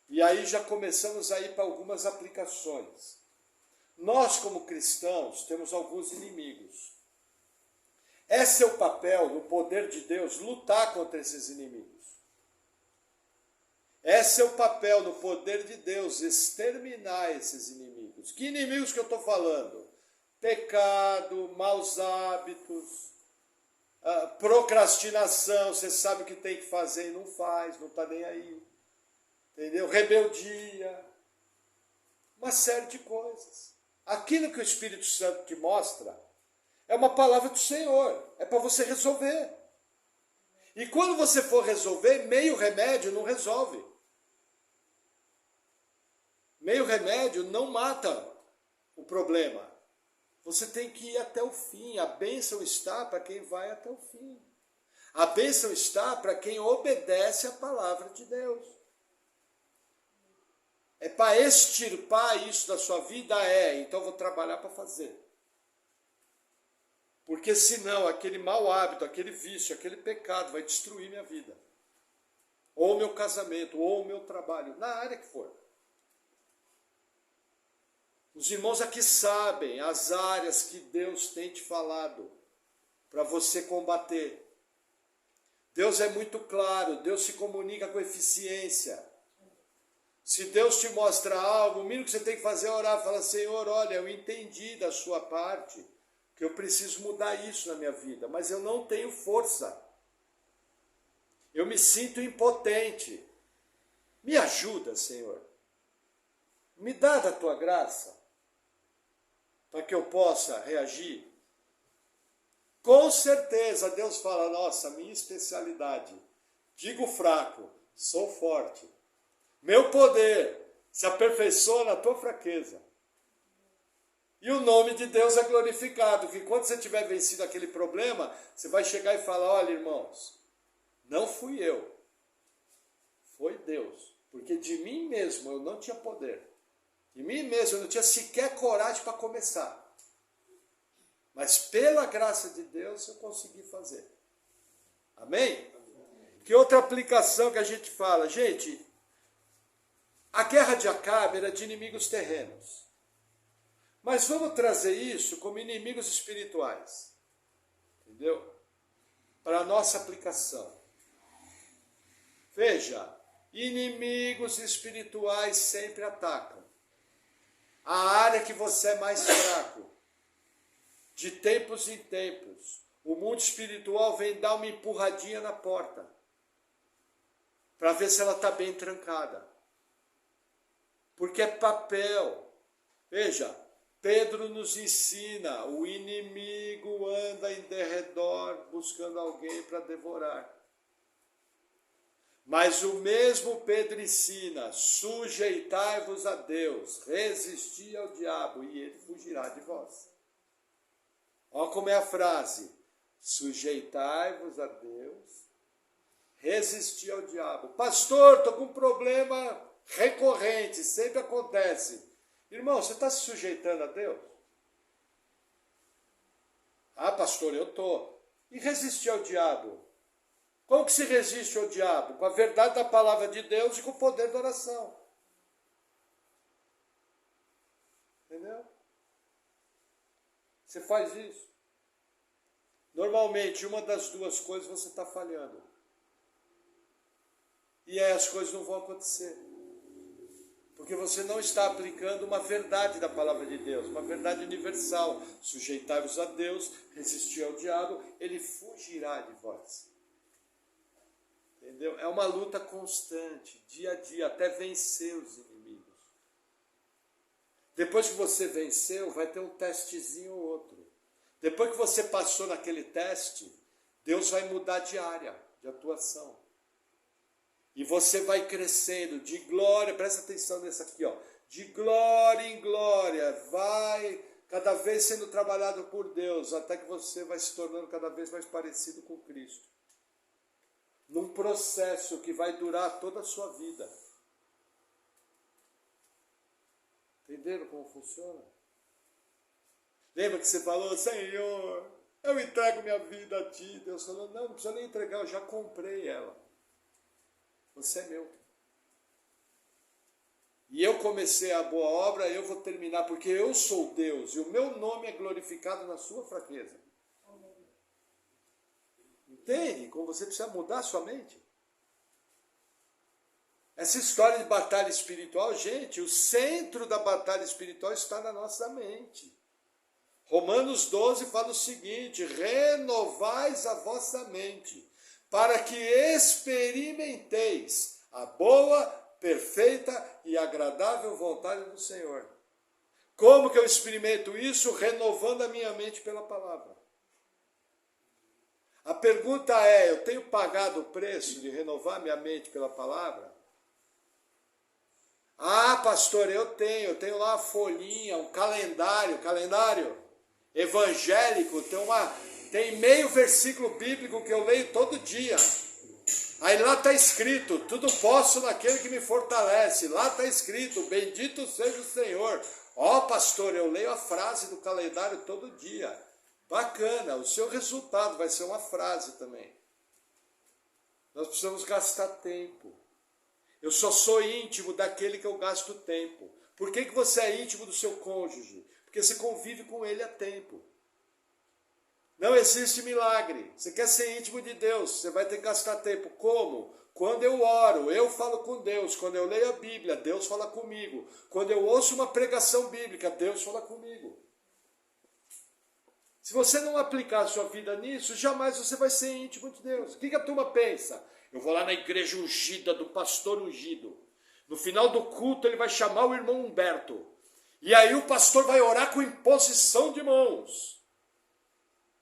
[SPEAKER 1] E aí já começamos a ir para algumas aplicações. Nós, como cristãos, temos alguns inimigos. É seu papel, no poder de Deus, lutar contra esses inimigos. É seu papel, no poder de Deus, exterminar esses inimigos. Que inimigos que eu estou falando? Pecado, maus hábitos, procrastinação, você sabe o que tem que fazer e não faz, não está nem aí. Entendeu? Rebeldia, uma série de coisas. Aquilo que o Espírito Santo te mostra é uma palavra do Senhor, é para você resolver. E quando você for resolver, meio remédio não resolve. Meio remédio não mata o problema. Você tem que ir até o fim. A bênção está para quem vai até o fim. A bênção está para quem obedece a palavra de Deus. É para extirpar isso da sua vida? Então vou trabalhar para fazer. Porque senão aquele mau hábito, aquele vício, aquele pecado vai destruir minha vida. Ou meu casamento, ou o meu trabalho, na área que for. Os irmãos aqui sabem as áreas que Deus tem te falado para você combater. Deus é muito claro, Deus se comunica com eficiência. Se Deus te mostra algo, o mínimo que você tem que fazer é orar, falar, Senhor, olha, eu entendi da sua parte que eu preciso mudar isso na minha vida, mas eu não tenho força. Eu me sinto impotente. Me ajuda, Senhor. Me dá da tua graça para que eu possa reagir. Com certeza Deus fala, nossa, minha especialidade. Digo fraco, sou forte. Meu poder se aperfeiçoa na tua fraqueza. E o nome de Deus é glorificado, que quando você tiver vencido aquele problema, você vai chegar e falar, olha irmãos, não fui eu, foi Deus. Porque de mim mesmo eu não tinha poder. De mim mesmo eu não tinha sequer coragem para começar. Mas pela graça de Deus eu consegui fazer. Amém? Que outra aplicação que a gente fala? Gente, a guerra de Acabe era de inimigos terrenos. Mas vamos trazer isso como inimigos espirituais. Entendeu? Para a nossa aplicação. Veja, inimigos espirituais sempre atacam a área que você é mais fraco. De tempos em tempos, o mundo espiritual vem dar uma empurradinha na porta para ver se ela está bem trancada. Porque é papel. Veja, Pedro nos ensina, o inimigo anda em derredor buscando alguém para devorar. Mas o mesmo Pedro ensina, sujeitai-vos a Deus, resisti ao diabo e ele fugirá de vós. Olha como é a frase, sujeitai-vos a Deus, resisti ao diabo. Pastor, estou com um problema recorrente, sempre acontece. Irmão, você está se sujeitando a Deus? Ah, pastor, eu estou. E resistir ao diabo? Como que se resiste ao diabo? Com a verdade da palavra de Deus e com o poder da oração. Entendeu? Você faz isso. Normalmente, uma das duas coisas você está falhando. E aí as coisas não vão acontecer. Porque você não está aplicando uma verdade da palavra de Deus, uma verdade universal. Sujeitai-vos a Deus, resistir ao diabo, ele fugirá de vós. Entendeu? É uma luta constante, dia a dia, até vencer os inimigos. Depois que você venceu, vai ter um testezinho ou outro. Depois que você passou naquele teste, Deus vai mudar de área de atuação. E você vai crescendo de glória, presta atenção nessa aqui, ó, de glória em glória, vai cada vez sendo trabalhado por Deus, até que você vai se tornando cada vez mais parecido com Cristo. Num processo que vai durar toda a sua vida. Entenderam como funciona? Lembra que você falou, Senhor, eu entrego minha vida a Ti. Deus falou, não precisa nem entregar, eu já comprei ela. Você é meu. E eu comecei a boa obra, eu vou terminar, porque eu sou Deus, e o meu nome é glorificado na sua fraqueza. Entende? Como você precisa mudar a sua mente. Essa história de batalha espiritual, gente, o centro da batalha espiritual está na nossa mente. Romanos 12 fala o seguinte, renovais a vossa mente, para que experimenteis a boa, perfeita e agradável vontade do Senhor. Como que eu experimento isso? Renovando a minha mente pela palavra. A pergunta é, eu tenho pagado o preço de renovar minha mente pela palavra? Ah, pastor, eu tenho lá uma folhinha, um calendário evangélico, tem meio versículo bíblico que eu leio todo dia. Aí lá está escrito, tudo posso naquele que me fortalece. Lá está escrito, bendito seja o Senhor. Ó, pastor, eu leio a frase do calendário todo dia. Bacana, o seu resultado vai ser uma frase também. Nós precisamos gastar tempo. Eu só sou íntimo daquele que eu gasto tempo. Por que você é íntimo do seu cônjuge? Porque você convive com ele há tempo. Não existe milagre. Você quer ser íntimo de Deus, você vai ter que gastar tempo. Como? Quando eu oro, eu falo com Deus. Quando eu leio a Bíblia, Deus fala comigo. Quando eu ouço uma pregação bíblica, Deus fala comigo. Se você não aplicar a sua vida nisso, jamais você vai ser íntimo de Deus. O que a turma pensa? Eu vou lá na igreja ungida, do pastor ungido. No final do culto, ele vai chamar o irmão Humberto. E aí o pastor vai orar com imposição de mãos.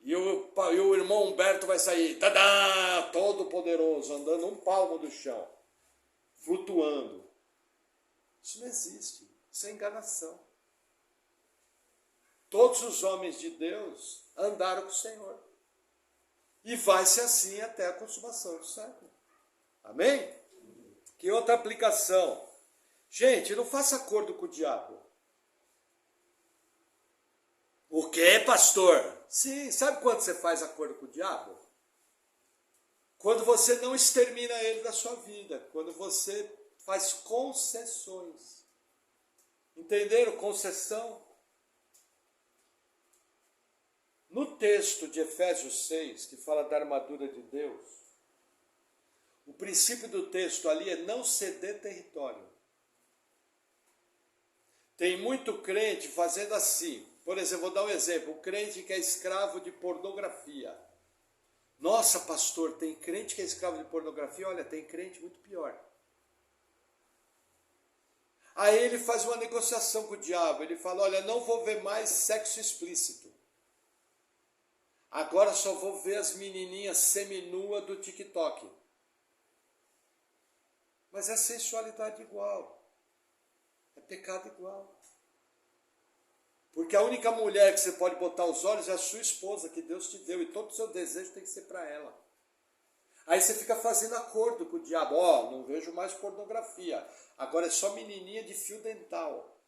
[SPEAKER 1] E o irmão Humberto vai sair, tadá, todo poderoso, andando um palmo do chão, flutuando. Isso não existe. Isso é enganação. Todos os homens de Deus andaram com o Senhor. E vai ser assim até a consumação do século. Amém? Que outra aplicação? Gente, não faça acordo com o diabo. O quê, pastor? Sim, sabe quando você faz acordo com o diabo? Quando você não extermina ele da sua vida. Quando você faz concessões. Entenderam? Concessão. No texto de Efésios 6, que fala da armadura de Deus, o princípio do texto ali é não ceder território. Tem muito crente fazendo assim. Por exemplo, vou dar um exemplo. O crente que é escravo de pornografia. Nossa, pastor, tem crente que é escravo de pornografia? Olha, tem crente muito pior. Aí ele faz uma negociação com o diabo. Ele fala, olha, não vou ver mais sexo explícito. Agora só vou ver as menininhas seminua do TikTok. Mas é sensualidade igual. É pecado igual. Porque a única mulher que você pode botar os olhos é a sua esposa, que Deus te deu. E todo o seu desejo tem que ser para ela. Aí você fica fazendo acordo com o diabo. Ó, não vejo mais pornografia. Agora é só menininha de fio dental.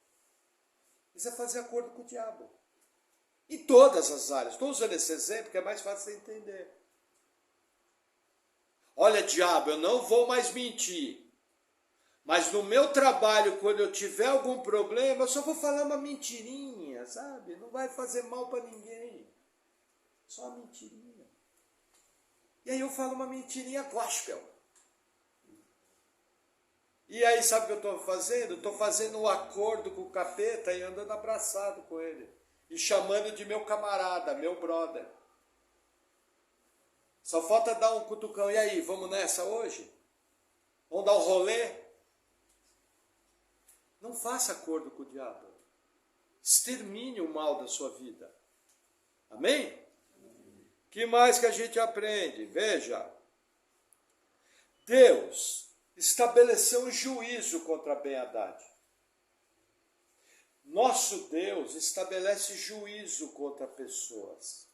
[SPEAKER 1] Isso é fazer acordo com o diabo. Em todas as áreas. Estou usando esse exemplo que é mais fácil você entender. Olha, diabo, eu não vou mais mentir. Mas no meu trabalho, quando eu tiver algum problema, eu só vou falar uma mentirinha, sabe? Não vai fazer mal para ninguém. Só uma mentirinha. E aí eu falo uma mentirinha gospel. E aí sabe o que eu estou fazendo? Estou fazendo um acordo com o capeta e andando abraçado com ele. E chamando de meu camarada, meu brother. Só falta dar um cutucão. E aí, vamos nessa hoje? Vamos dar um rolê? Não faça acordo com o diabo. Extermine o mal da sua vida. Amém? Que mais que a gente aprende? Veja. Deus estabeleceu um juízo contra Ben-Hadad. Nosso Deus estabelece juízo contra pessoas.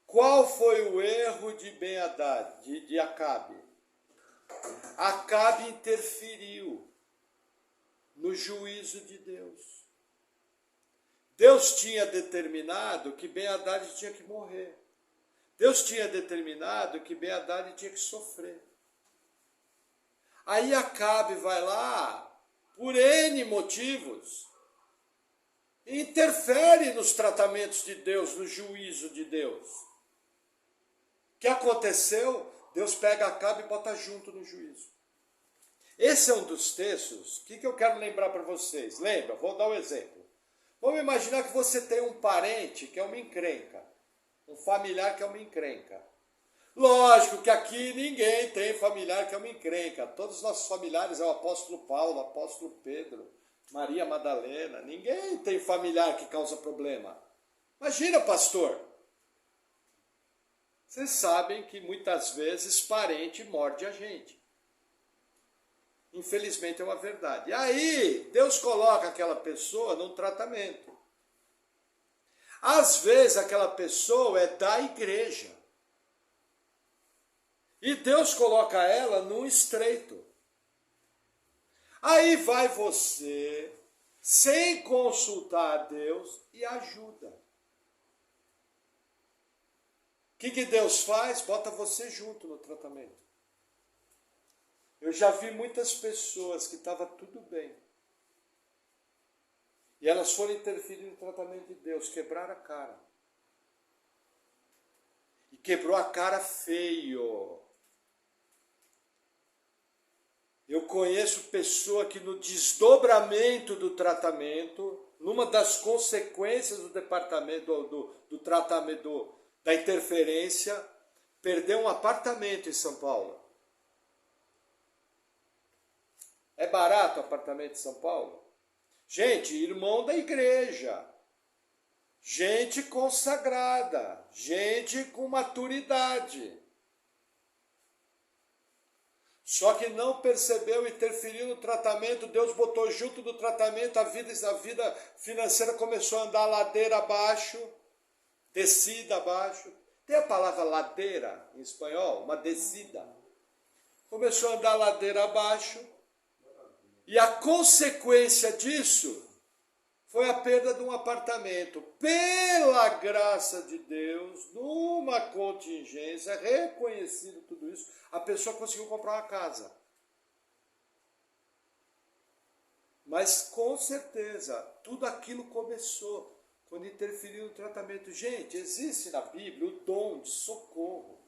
[SPEAKER 1] Qual foi o erro de Ben-Hadad, de Acabe? Acabe interferiu no juízo de Deus. Deus tinha determinado que Ben-Hadad tinha que morrer. Deus tinha determinado que Ben-Hadad tinha que sofrer. Aí Acabe vai lá, por N motivos, e interfere nos tratamentos de Deus, no juízo de Deus. O que aconteceu? Deus pega Acabe e bota junto no juízo. Esse é um dos textos. O que eu quero lembrar para vocês? Lembra? Vou dar um exemplo. Vamos imaginar que você tem um parente que é uma encrenca. Um familiar que é uma encrenca. Lógico que aqui ninguém tem familiar que é uma encrenca. Todos os nossos familiares é o apóstolo Paulo, o apóstolo Pedro, Maria Madalena. Ninguém tem familiar que causa problema. Imagina, pastor. Vocês sabem que muitas vezes parente morde a gente. Infelizmente é uma verdade. E aí, Deus coloca aquela pessoa num tratamento. Às vezes aquela pessoa é da igreja. E Deus coloca ela num estreito. Aí vai você, sem consultar a Deus, e ajuda. O que Deus faz? Bota você junto no tratamento. Eu já vi muitas pessoas que estava tudo bem. E elas foram interferir no tratamento de Deus, quebraram a cara. E quebrou a cara feio. Eu conheço pessoa que no desdobramento do tratamento, numa das consequências do departamento, do tratamento, da interferência, perdeu um apartamento em São Paulo. É barato o apartamento em São Paulo? Gente, irmão da igreja, gente consagrada, gente com maturidade. Só que não percebeu, interferiu no tratamento, Deus botou junto do tratamento, a vida financeira começou a andar ladeira abaixo, descida abaixo. Tem a palavra ladeira em espanhol, uma descida. Começou a andar ladeira abaixo. E a consequência disso foi a perda de um apartamento. Pela graça de Deus, numa contingência, reconhecido tudo isso, a pessoa conseguiu comprar uma casa. Mas com certeza, tudo aquilo começou quando interferiu no tratamento. Gente, existe na Bíblia o dom de socorro.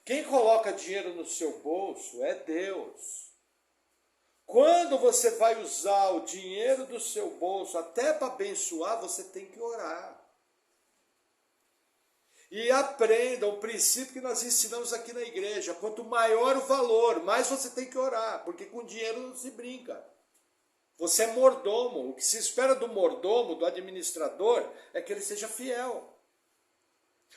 [SPEAKER 1] Quem coloca dinheiro no seu bolso é Deus. Quando você vai usar o dinheiro do seu bolso até para abençoar, você tem que orar. E aprenda um princípio que nós ensinamos aqui na igreja. Quanto maior o valor, mais você tem que orar, porque com dinheiro não se brinca. Você é mordomo. O que se espera do mordomo, do administrador, é que ele seja fiel.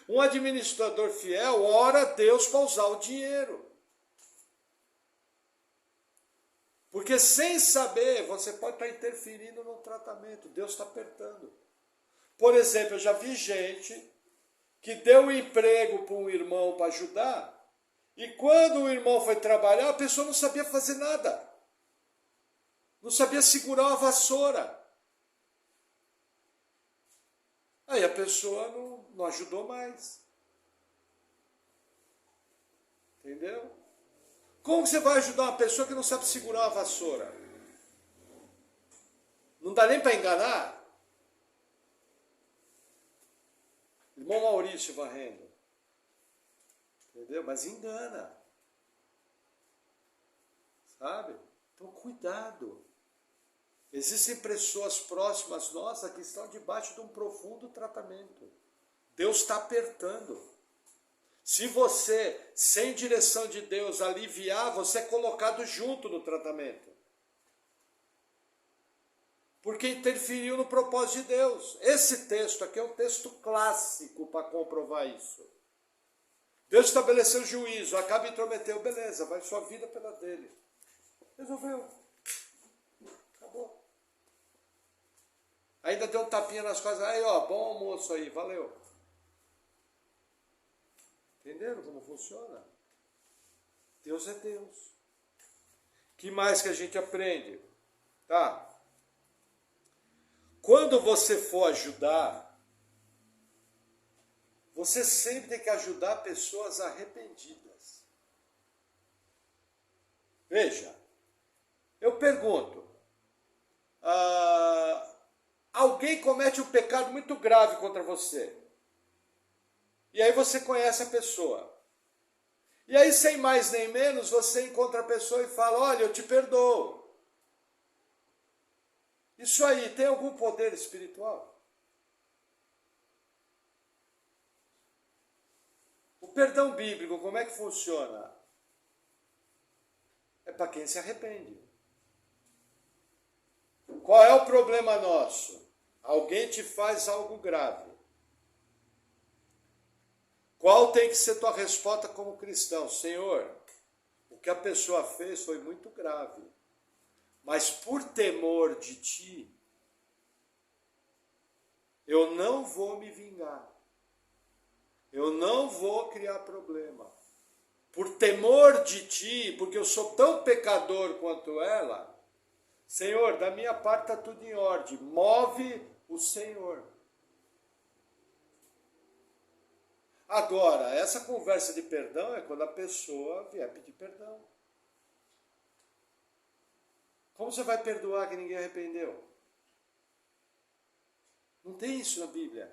[SPEAKER 1] Um administrador fiel ora a Deus para usar o dinheiro. Porque sem saber, você pode estar interferindo no tratamento. Deus está apertando. Por exemplo, eu já vi gente que deu um emprego para um irmão para ajudar, e quando o irmão foi trabalhar, a pessoa não sabia fazer nada. Não sabia segurar uma vassoura. Aí a pessoa não ajudou mais. Entendeu? Como você vai ajudar uma pessoa que não sabe segurar uma vassoura? Não dá nem para enganar? Irmão Maurício varrendo. Entendeu? Mas engana. sabe? Então, cuidado. Existem pessoas próximas nossas que estão debaixo de um profundo tratamento. Deus está apertando. Se você, sem direção de Deus, aliviar, você é colocado junto no tratamento. Porque interferiu no propósito de Deus. Esse texto aqui é um texto clássico para comprovar isso. Deus estabeleceu juízo, Acabe intrometeu, beleza, vai sua vida pela dele. Resolveu. Acabou. Ainda deu um tapinha nas costas, aí ó, bom almoço aí, valeu. Entenderam como funciona? Deus é Deus. Que mais que a gente aprende? Tá? Quando você for ajudar, você sempre tem que ajudar pessoas arrependidas. Veja, eu pergunto, alguém comete um pecado muito grave contra você. E aí você conhece a pessoa. E aí, sem mais nem menos, você encontra a pessoa e fala, olha, eu te perdoo. Isso aí tem algum poder espiritual? O perdão bíblico, como é que funciona? É para quem se arrepende. Qual é o problema nosso? Alguém te faz algo grave. Qual tem que ser tua resposta como cristão? Senhor, o que a pessoa fez foi muito grave. Mas por temor de ti, eu não vou me vingar. Eu não vou criar problema. Por temor de ti, porque eu sou tão pecador quanto ela, Senhor, da minha parte está tudo em ordem. Move o Senhor. Agora, essa conversa de perdão é quando a pessoa vier pedir perdão. Como você vai perdoar que ninguém arrependeu? Não tem isso na Bíblia.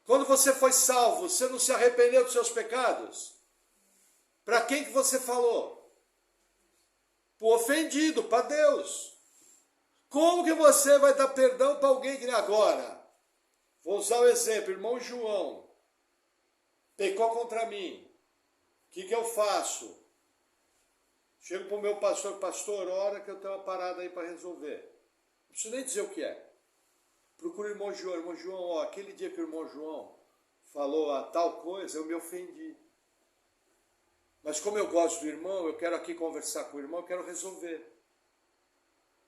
[SPEAKER 1] Quando você foi salvo, você não se arrependeu dos seus pecados? Para quem que você falou? Para o ofendido, para Deus. Como que você vai dar perdão para alguém que agora? Vou usar o exemplo, irmão João, pecou contra mim. O que eu faço? Chego para o meu pastor, pastor, ora que eu tenho uma parada aí para resolver. Não preciso nem dizer o que é. Procura o irmão João, ó, aquele dia que o irmão João falou a tal coisa, eu me ofendi. Mas como eu gosto do irmão, eu quero aqui conversar com o irmão, eu quero resolver.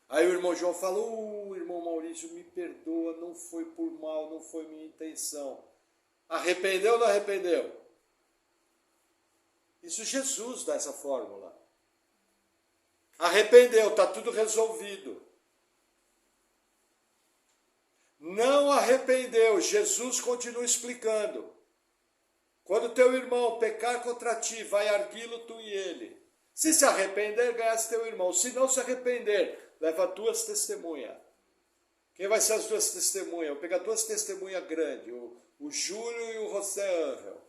[SPEAKER 1] Aí o irmão João falou, irmão Maurício, me perdoa, não foi por mal, não foi minha intenção. Arrependeu ou não arrependeu? Isso Jesus dá essa fórmula. Arrependeu, está tudo resolvido. Não arrependeu, Jesus continua explicando. Quando teu irmão pecar contra ti, vai arguí-lo tu e ele. Se arrepender, ganhasse teu irmão. Se não se arrepender, leva 2 testemunhas. Quem vai ser as 2 testemunhas? Eu vou pegar 2 testemunhas grandes, o Júlio e o José Ângel.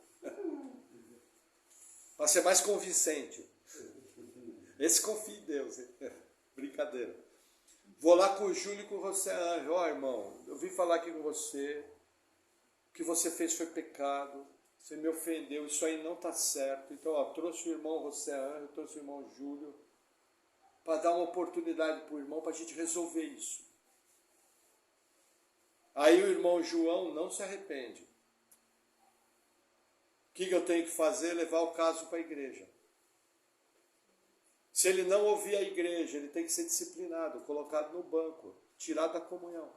[SPEAKER 1] Para ser mais convincente. Esse confia em Deus. Hein? Brincadeira. Vou lá com o Júlio e com o José Ângelo. Ó, irmão, eu vim falar aqui com você. O que você fez foi pecado. Você me ofendeu. Isso aí não está certo. Então, ó, trouxe o irmão José Ângelo, trouxe o irmão Júlio. Para dar uma oportunidade para o irmão, para a gente resolver isso. Aí o irmão João não se arrepende. O que eu tenho que fazer? Levar o caso para a igreja. Se ele não ouvir a igreja, ele tem que ser disciplinado, colocado no banco, tirado da comunhão,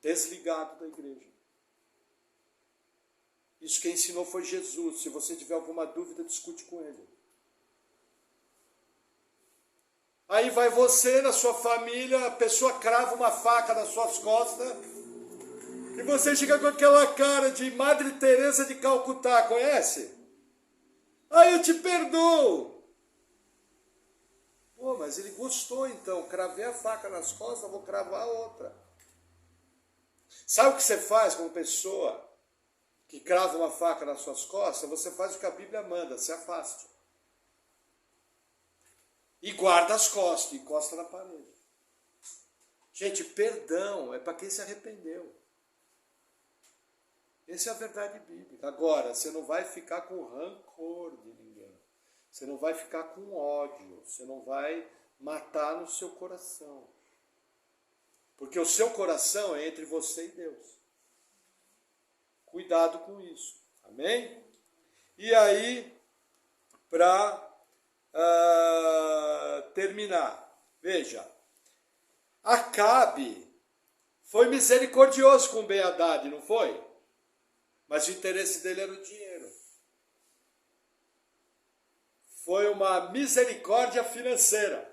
[SPEAKER 1] desligado da igreja. Isso quem ensinou foi Jesus. Se você tiver alguma dúvida, discute com ele. Aí vai você, na sua família, a pessoa crava uma faca nas suas costas, e você chega com aquela cara de Madre Teresa de Calcutá, conhece? Aí eu te perdoo. Pô, mas ele gostou então, cravei a faca nas costas, vou cravar outra. Sabe o que você faz com uma pessoa que crava uma faca nas suas costas? Você faz o que a Bíblia manda, se afaste. E guarda as costas, encosta na parede. Gente, perdão é para quem se arrependeu. Essa é a verdade bíblica. Agora, você não vai ficar com rancor de ninguém. Você não vai ficar com ódio. Você não vai matar no seu coração. Porque o seu coração é entre você e Deus. Cuidado com isso. Amém? E aí, para terminar, veja, Acabe foi misericordioso com Ben-Hadad, não foi? Mas o interesse dele era o dinheiro. Foi uma misericórdia financeira.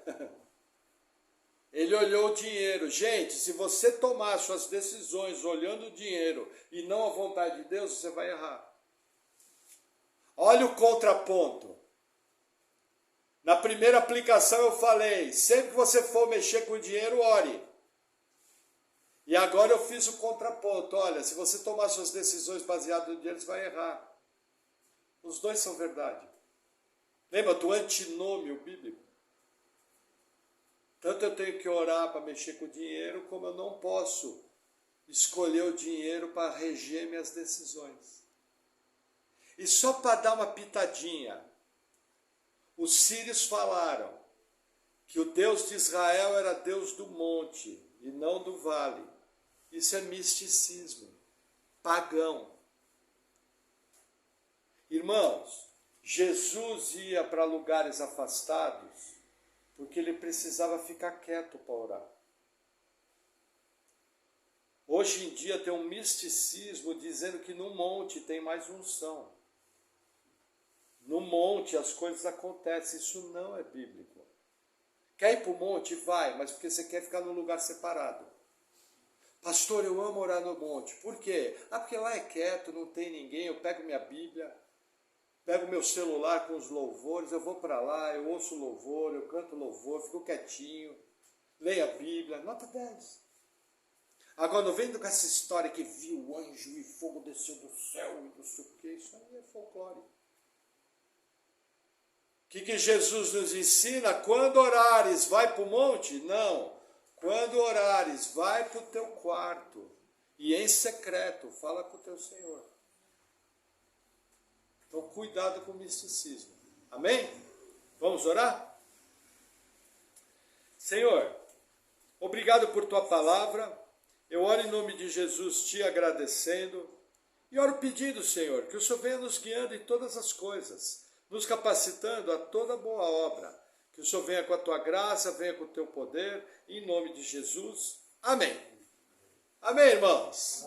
[SPEAKER 1] Ele olhou o dinheiro. Gente, se você tomar suas decisões olhando o dinheiro e não a vontade de Deus, você vai errar. Olha o contraponto. Na primeira aplicação eu falei, sempre que você for mexer com o dinheiro, ore. E agora eu fiz o contraponto. Olha, se você tomar suas decisões baseadas no dinheiro, você vai errar. Os dois são verdade. Lembra do antinômio bíblico? Tanto eu tenho que orar para mexer com o dinheiro, como eu não posso escolher o dinheiro para reger minhas decisões. E só para dar uma pitadinha, os sírios falaram que o Deus de Israel era Deus do monte e não do vale. Isso é misticismo, pagão. Irmãos, Jesus ia para lugares afastados porque ele precisava ficar quieto para orar. Hoje em dia tem um misticismo dizendo que no monte tem mais unção. No monte as coisas acontecem, isso não é bíblico. Quer ir para o monte? Vai, mas porque você quer ficar num lugar separado. Pastor, eu amo orar no monte. Por quê? Porque lá é quieto, não tem ninguém, eu pego minha Bíblia, pego meu celular com os louvores, eu vou para lá, eu ouço louvor, eu canto louvor, fico quietinho, leio a Bíblia, nota 10. Agora, não vem com essa história que viu o anjo e fogo desceu do céu e não sei o quê, isso aí é folclore. O que Jesus nos ensina? Quando orares, vai para o monte? Não. Quando orares, vai para o teu quarto e em secreto fala com o teu Senhor. Então, cuidado com o misticismo. Amém? Vamos orar? Senhor, obrigado por tua palavra. Eu oro em nome de Jesus te agradecendo e oro pedindo, Senhor, que o Senhor venha nos guiando em todas as coisas, nos capacitando a toda boa obra. Que o Senhor venha com a tua graça, venha com o teu poder, em nome de Jesus. Amém. Amém, irmãos?